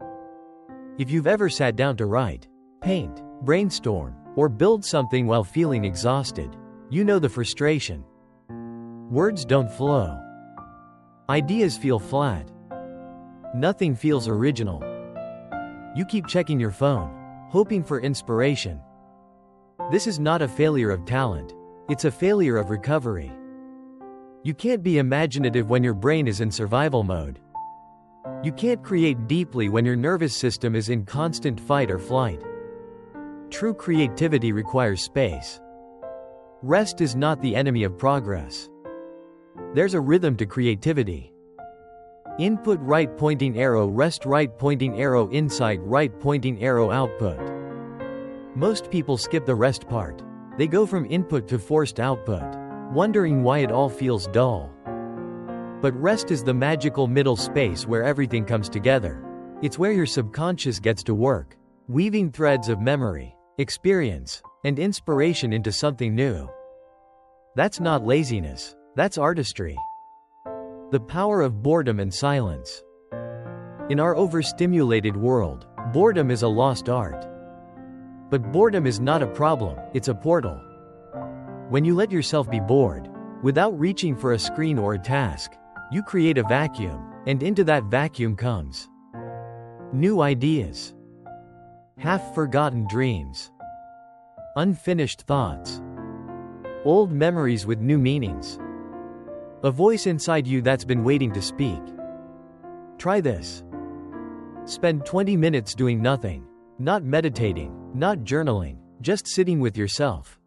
If you've ever sat down to write, paint, brainstorm, or build something while feeling exhausted, you know the frustration. Words don't flow. Ideas feel flat. Nothing feels original. You keep checking your phone, hoping for inspiration. This is not a failure of talent. It's a failure of recovery. You can't be imaginative when your brain is in survival mode. You can't create deeply when your nervous system is in constant fight or flight. True creativity requires space. Rest is not the enemy of progress. There's a rhythm to creativity. Input right pointing arrow, rest right pointing arrow, insight right pointing arrow, output. Most people skip the rest part. They go from input to forced output, wondering why it all feels dull. But rest is the magical middle space where everything comes together. It's where your subconscious gets to work, weaving threads of memory, experience, and inspiration into something new. That's not laziness, that's artistry. The power of boredom and silence. In our overstimulated world, boredom is a lost art. But boredom is not a problem, it's a portal. When you let yourself be bored, without reaching for a screen or a task, you create a vacuum, and into that vacuum comes new ideas, half-forgotten dreams, unfinished thoughts, old memories with new meanings. A voice inside you that's been waiting to speak. Try this. Spend 20 minutes doing nothing, not meditating, not journaling, just sitting with yourself.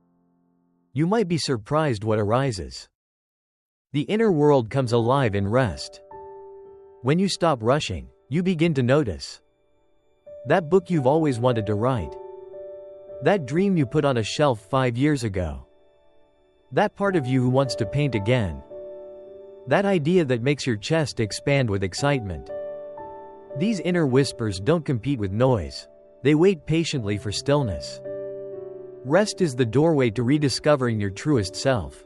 You might be surprised what arises. The inner world comes alive in rest. When you stop rushing, you begin to notice that book you've always wanted to write, that dream you put on a shelf 5 years ago, that part of you who wants to paint again, that idea that makes your chest expand with excitement. These inner whispers don't compete with noise. They wait patiently for stillness. Rest is the doorway to rediscovering your truest self.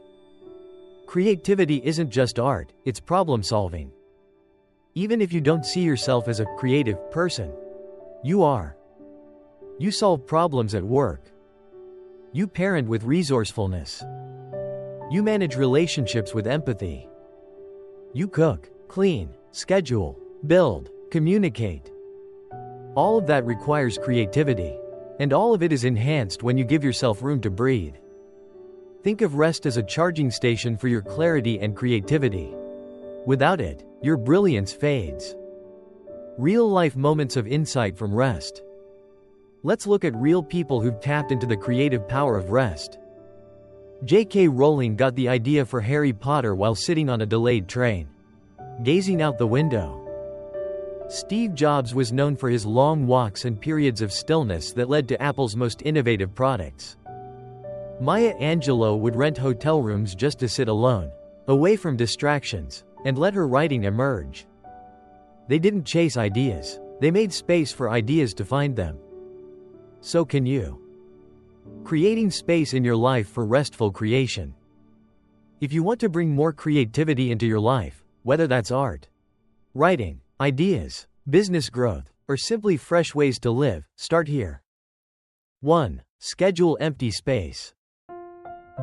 Creativity isn't just art, it's problem solving. Even if you don't see yourself as a creative person, you are. You solve problems at work. You parent with resourcefulness. You manage relationships with empathy. You cook, clean, schedule, build, communicate. All of that requires creativity, and all of it is enhanced when you give yourself room to breathe. Think of rest as a charging station for your clarity and creativity. Without it, your brilliance fades. Real-life moments of insight from rest. Let's look at real people who've tapped into the creative power of rest. J.K. Rowling got the idea for Harry Potter while sitting on a delayed train, gazing out the window. Steve Jobs was known for his long walks and periods of stillness that led to Apple's most innovative products. Maya Angelou would rent hotel rooms just to sit alone, away from distractions, and let her writing emerge. They didn't chase ideas, they made space for ideas to find them. So can you. Creating space in your life for restful creation. If you want to bring more creativity into your life, whether that's art, writing, ideas, business growth, or simply fresh ways to live, start here. 1. Schedule empty space.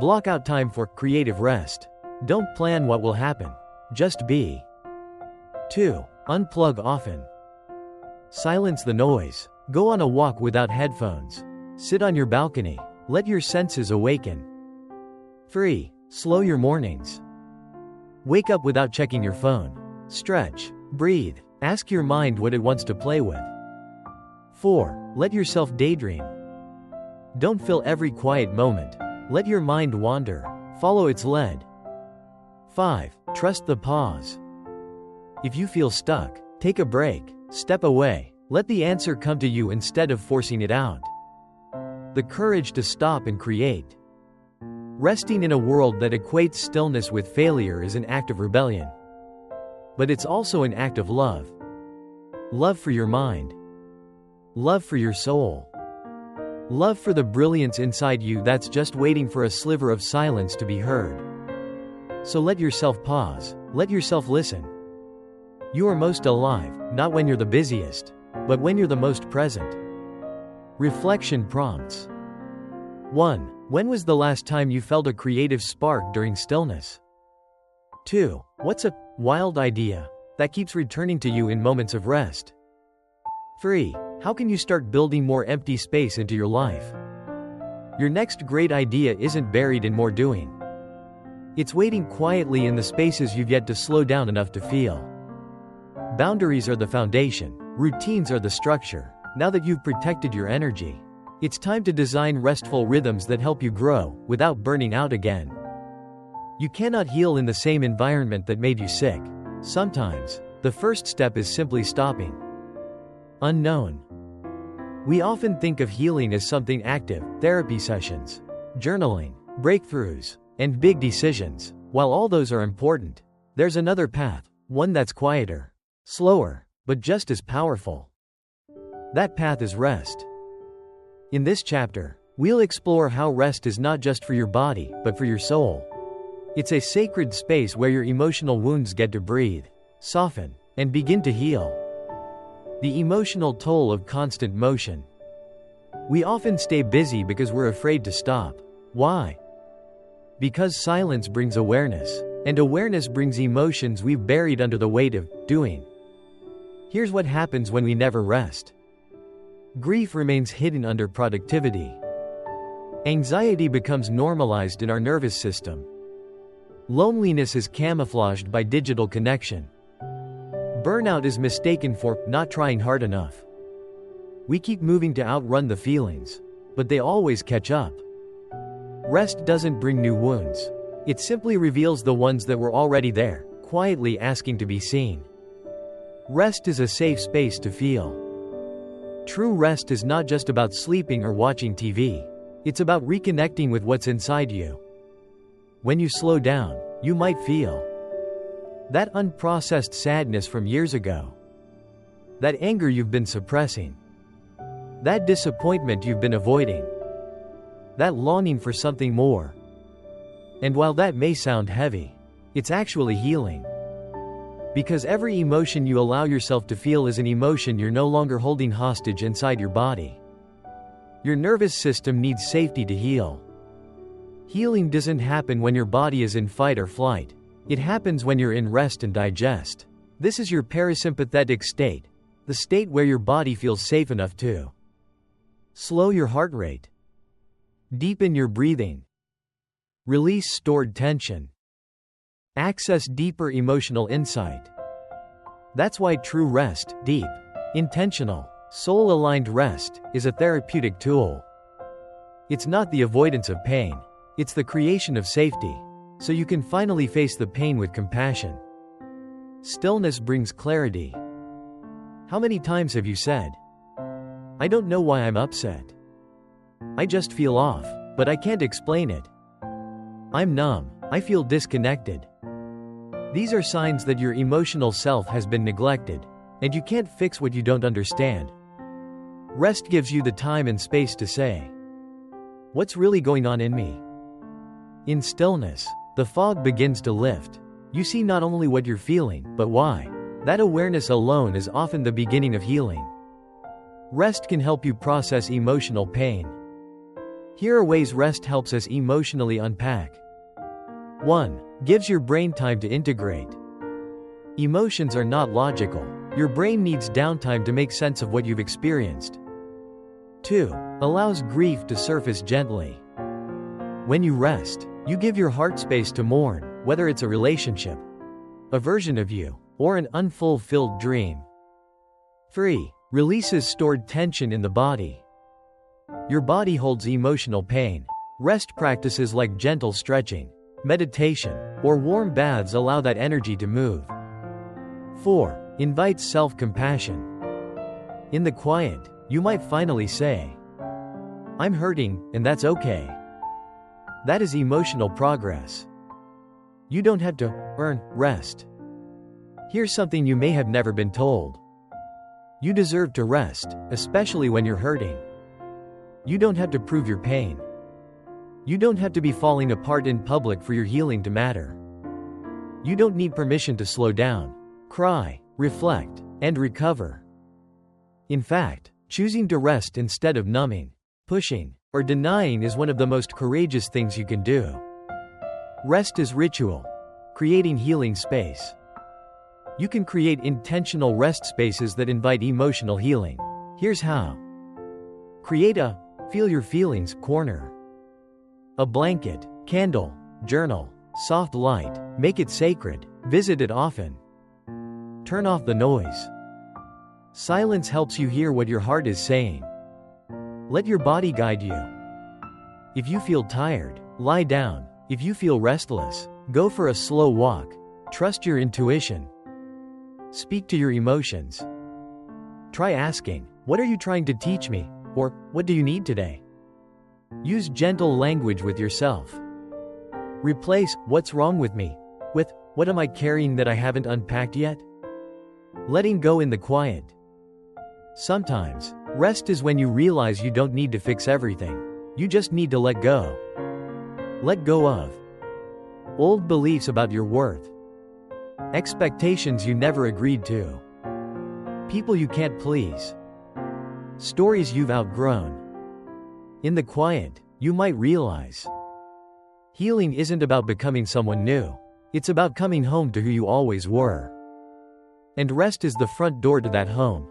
Block out time for creative rest. Don't plan what will happen. Just be. 2. Unplug often. Silence the noise. Go on a walk without headphones. Sit on your balcony. Let your senses awaken. 3. Slow your mornings. Wake up without checking your phone. Stretch. Breathe. Ask your mind what it wants to play with. 4. Let yourself daydream. Don't fill every quiet moment. Let your mind wander. Follow its lead. 5. Trust the pause. If you feel stuck, take a break. Step away. Let the answer come to you instead of forcing it out. The courage to stop and create. Resting in a world that equates stillness with failure is an act of rebellion. But it's also an act of love. Love for your mind. Love for your soul. Love for the brilliance inside you that's just waiting for a sliver of silence to be heard. So let yourself pause. Let yourself listen. You are most alive, not when you're the busiest, but when you're the most present. Reflection prompts. 1. When was the last time you felt a creative spark during stillness? 2. What's a wild idea that keeps returning to you in moments of rest? 3. How can you start building more empty space into your life? Your next great idea isn't buried in more doing. It's waiting quietly in the spaces you've yet to slow down enough to feel. Boundaries are the foundation, routines are the structure. Now that you've protected your energy, it's time to design restful rhythms that help you grow, without burning out again. You cannot heal in the same environment that made you sick. Sometimes, the first step is simply stopping. Unknown. We often think of healing as something active, therapy sessions, journaling, breakthroughs, and big decisions. While all those are important, there's another path, one that's quieter, slower, but just as powerful. That path is rest. In this chapter, we'll explore how rest is not just for your body, but for your soul. It's a sacred space where your emotional wounds get to breathe, soften, and begin to heal. The emotional toll of constant motion. We often stay busy because we're afraid to stop. Why? Because silence brings awareness, and awareness brings emotions we've buried under the weight of doing. Here's what happens when we never rest. Grief remains hidden under productivity. Anxiety becomes normalized in our nervous system. Loneliness is camouflaged by digital connection. Burnout is mistaken for not trying hard enough. We keep moving to outrun the feelings, but they always catch up. Rest doesn't bring new wounds. It simply reveals the ones that were already there, quietly asking to be seen. Rest is a safe space to feel. True rest is not just about sleeping or watching TV. It's about reconnecting with what's inside you. When you slow down, you might feel that unprocessed sadness from years ago. That anger you've been suppressing. That disappointment you've been avoiding. That longing for something more. And while that may sound heavy, it's actually healing. Because every emotion you allow yourself to feel is an emotion you're no longer holding hostage inside your body. Your nervous system needs safety to heal. Healing doesn't happen when your body is in fight or flight. It happens when you're in rest and digest. This is your parasympathetic state, the state where your body feels safe enough to slow your heart rate, deepen your breathing, release stored tension, access deeper emotional insight. That's why true rest, deep, intentional, soul-aligned rest, is a therapeutic tool. It's not the avoidance of pain. It's the creation of safety, so you can finally face the pain with compassion. Stillness brings clarity. How many times have you said, "I don't know why I'm upset. I just feel off, but I can't explain it. I'm numb, I feel disconnected." These are signs that your emotional self has been neglected, and you can't fix what you don't understand. Rest gives you the time and space to say, "What's really going on in me?" In stillness, the fog begins to lift. You see not only what you're feeling, but why. That awareness alone is often the beginning of healing. Rest can help you process emotional pain. Here are ways rest helps us emotionally unpack. 1. Gives your brain time to integrate. Emotions are not logical. Your brain needs downtime to make sense of what you've experienced. 2. Allows grief to surface gently. When you rest, you give your heart space to mourn, whether it's a relationship, a version of you, or an unfulfilled dream. 3. Releases stored tension in the body. Your body holds emotional pain. Rest practices like gentle stretching, meditation, or warm baths allow that energy to move. 4. Invites self-compassion. In the quiet, you might finally say, "I'm hurting, and that's okay." That is emotional progress. You don't have to earn rest. Here's something you may have never been told. You deserve to rest, especially when you're hurting. You don't have to prove your pain. You don't have to be falling apart in public for your healing to matter. You don't need permission to slow down, cry, reflect, and recover. In fact, choosing to rest instead of numbing, pushing, or denying is one of the most courageous things you can do. Rest is ritual, creating healing space. You can create intentional rest spaces that invite emotional healing. Here's how. Create a feel your feelings corner. A blanket, candle, journal, soft light, make it sacred, visit it often. Turn off the noise. Silence helps you hear what your heart is saying. Let your body guide you. If you feel tired, lie down. If you feel restless, go for a slow walk. Trust your intuition. Speak to your emotions. Try asking, "What are you trying to teach me?" Or, "What do you need today?" Use gentle language with yourself. Replace, "What's wrong with me?" with, "What am I carrying that I haven't unpacked yet?" Letting go in the quiet. Sometimes, Rest is when you realize you don't need to fix everything. You just need to let go. Let go of old beliefs about your worth, expectations you never agreed to, people you can't please, stories you've outgrown. In the quiet, you might realize healing isn't about becoming someone new. It's about coming home to who you always were. And rest is the front door to that home.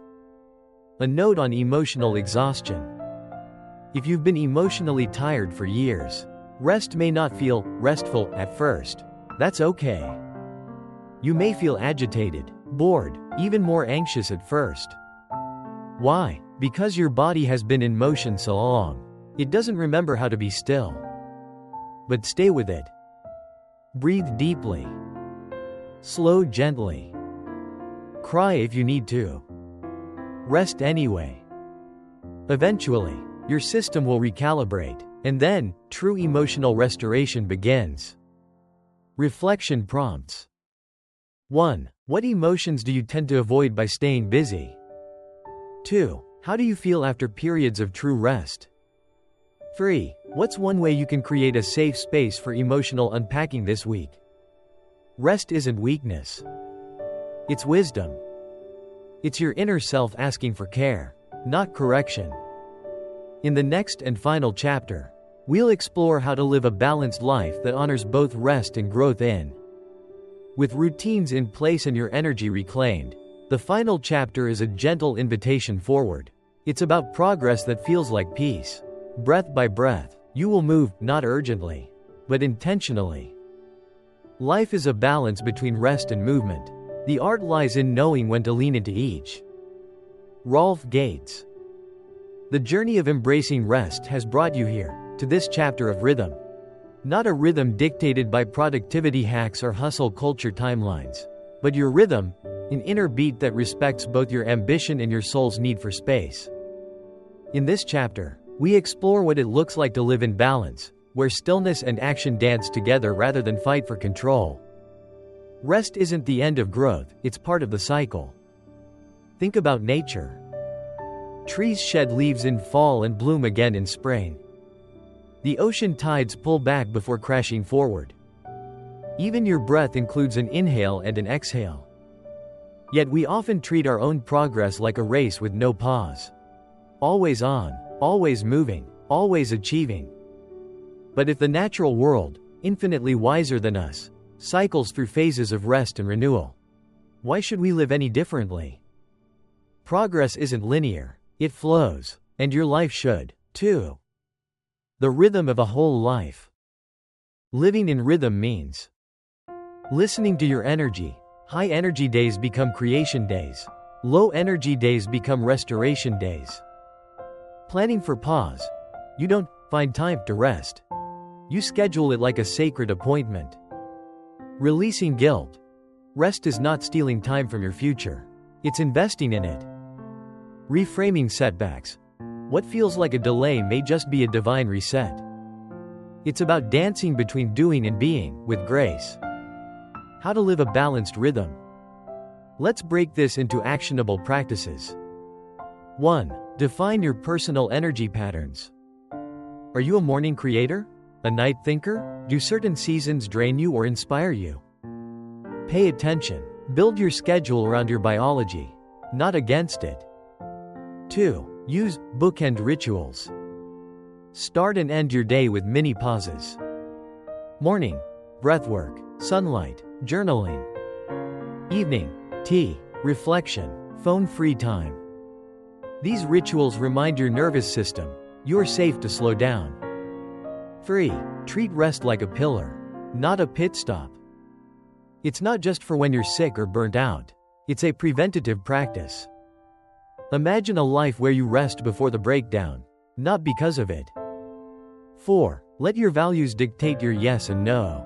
A note on emotional exhaustion. If you've been emotionally tired for years, rest may not feel restful at first. That's okay. You may feel agitated, bored, even more anxious at first. Why? Because your body has been in motion so long. It doesn't remember how to be still. But stay with it. Breathe deeply. Slow gently. Cry if you need to. Rest anyway. Eventually, your system will recalibrate, and then, true emotional restoration begins. Reflection prompts. 1. What emotions do you tend to avoid by staying busy? 2. How do you feel after periods of true rest? 3. What's one way you can create a safe space for emotional unpacking this week? Rest isn't weakness. It's wisdom. It's your inner self asking for care, not correction. In the next and final chapter, we'll explore how to live a balanced life that honors both rest and growth with routines in place and your energy reclaimed. The final chapter is a gentle invitation forward. It's about progress that feels like peace. Breath by breath, you will move, not urgently, but intentionally. Life is a balance between rest and movement. The art lies in knowing when to lean into each. Rolf Gates. The journey of embracing rest has brought you here, to this chapter of rhythm. Not a rhythm dictated by productivity hacks or hustle culture timelines, but your rhythm, an inner beat that respects both your ambition and your soul's need for space. In this chapter, we explore what it looks like to live in balance, where stillness and action dance together rather than fight for control. Rest isn't the end of growth, it's part of the cycle. Think about nature. Trees shed leaves in fall and bloom again in spring. The ocean tides pull back before crashing forward. Even your breath includes an inhale and an exhale. Yet we often treat our own progress like a race with no pause. Always on, always moving, always achieving. But if the natural world, infinitely wiser than us, cycles through phases of rest and renewal, why should we live any differently? Progress isn't linear, it flows, and your life should, too. The rhythm of a whole life. Living in rhythm means listening to your energy. High energy days become creation days. Low energy days become restoration days. Planning for pause. You don't find time to rest. You schedule it like a sacred appointment. Releasing guilt. Rest is not stealing time from your future. It's investing in it. Reframing setbacks. What feels like a delay may just be a divine reset. It's about dancing between doing and being, with grace. How to live a balanced rhythm. Let's break this into actionable practices. 1. Define your personal energy patterns. Are you a morning creator? A night thinker? Do certain seasons drain you or inspire you? Pay attention. Build your schedule around your biology, not against it. 2. Use bookend rituals. Start and end your day with mini pauses. Morning, breathwork, sunlight, journaling. Evening, tea, reflection, phone-free time. These rituals remind your nervous system you're safe to slow down. 3. Treat rest like a pillar, not a pit stop. It's not just for when you're sick or burnt out. It's a preventative practice. Imagine a life where you rest before the breakdown, not because of it. 4. Let your values dictate your yes and no.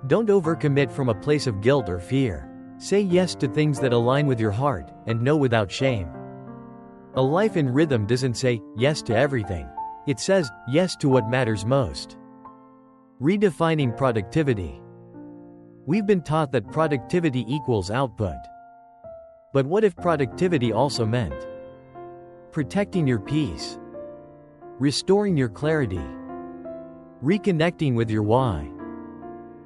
Don't overcommit from a place of guilt or fear. Say yes to things that align with your heart, and no without shame. A life in rhythm doesn't say yes to everything. It says yes to what matters most. Redefining productivity. We've been taught that productivity equals output. But what if productivity also meant protecting your peace, restoring your clarity, reconnecting with your why.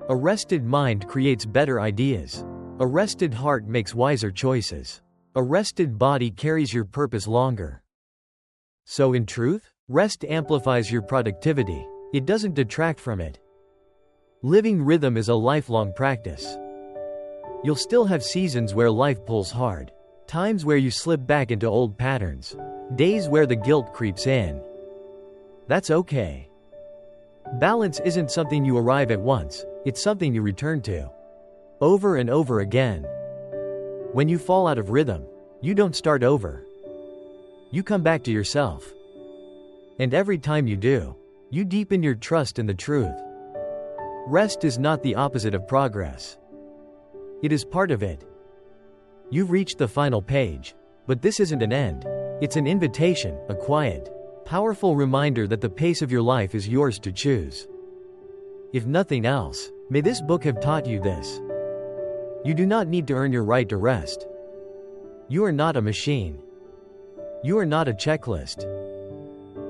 A rested mind creates better ideas. A rested heart makes wiser choices. A rested body carries your purpose longer. So in truth, rest amplifies your productivity. It doesn't detract from it. Living rhythm is a lifelong practice. You'll still have seasons where life pulls hard. Times where you slip back into old patterns. Days where the guilt creeps in. That's okay. Balance isn't something you arrive at once, it's something you return to. Over and over again. When you fall out of rhythm, you don't start over. You come back to yourself. And every time you do, you deepen your trust in the truth. Rest is not the opposite of progress. It is part of it. You've reached the final page, but this isn't an end. It's an invitation, a quiet, powerful reminder that the pace of your life is yours to choose. If nothing else, may this book have taught you this. You do not need to earn your right to rest. You are not a machine. You are not a checklist.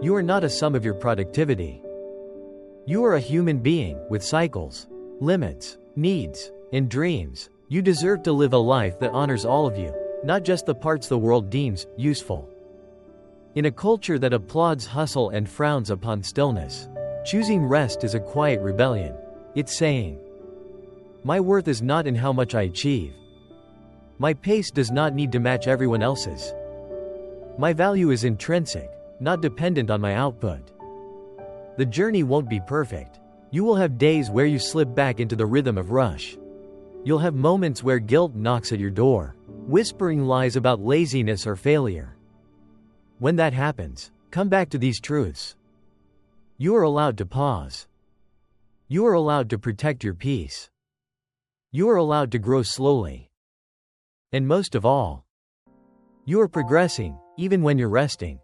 You are not a sum of your productivity. You are a human being with cycles, limits, needs, and dreams. You deserve to live a life that honors all of you, not just the parts the world deems useful. In a culture that applauds hustle and frowns upon stillness, choosing rest is a quiet rebellion. It's saying, my worth is not in how much I achieve. My pace does not need to match everyone else's. My value is intrinsic, not dependent on my output. The journey won't be perfect. You will have days where you slip back into the rhythm of rush. You'll have moments where guilt knocks at your door, whispering lies about laziness or failure. When that happens, come back to these truths. You are allowed to pause. You are allowed to protect your peace. You are allowed to grow slowly. And most of all, you are progressing, even when you're resting.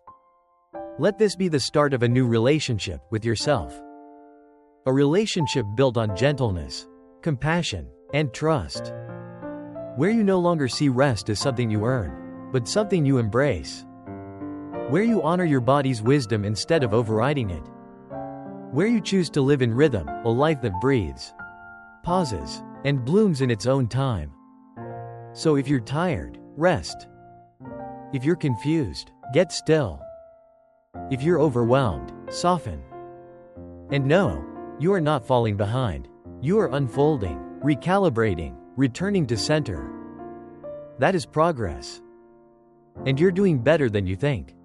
Let this be the start of a new relationship with yourself. A relationship built on gentleness, compassion, and trust. Where you no longer see rest as something you earn, but something you embrace. Where you honor your body's wisdom instead of overriding it. Where you choose to live in rhythm, a life that breathes, pauses, and blooms in its own time. So if you're tired, rest. If you're confused, get still. If you're overwhelmed, soften. And know, you are not falling behind. You are unfolding, recalibrating, returning to center. That is progress. And you're doing better than you think.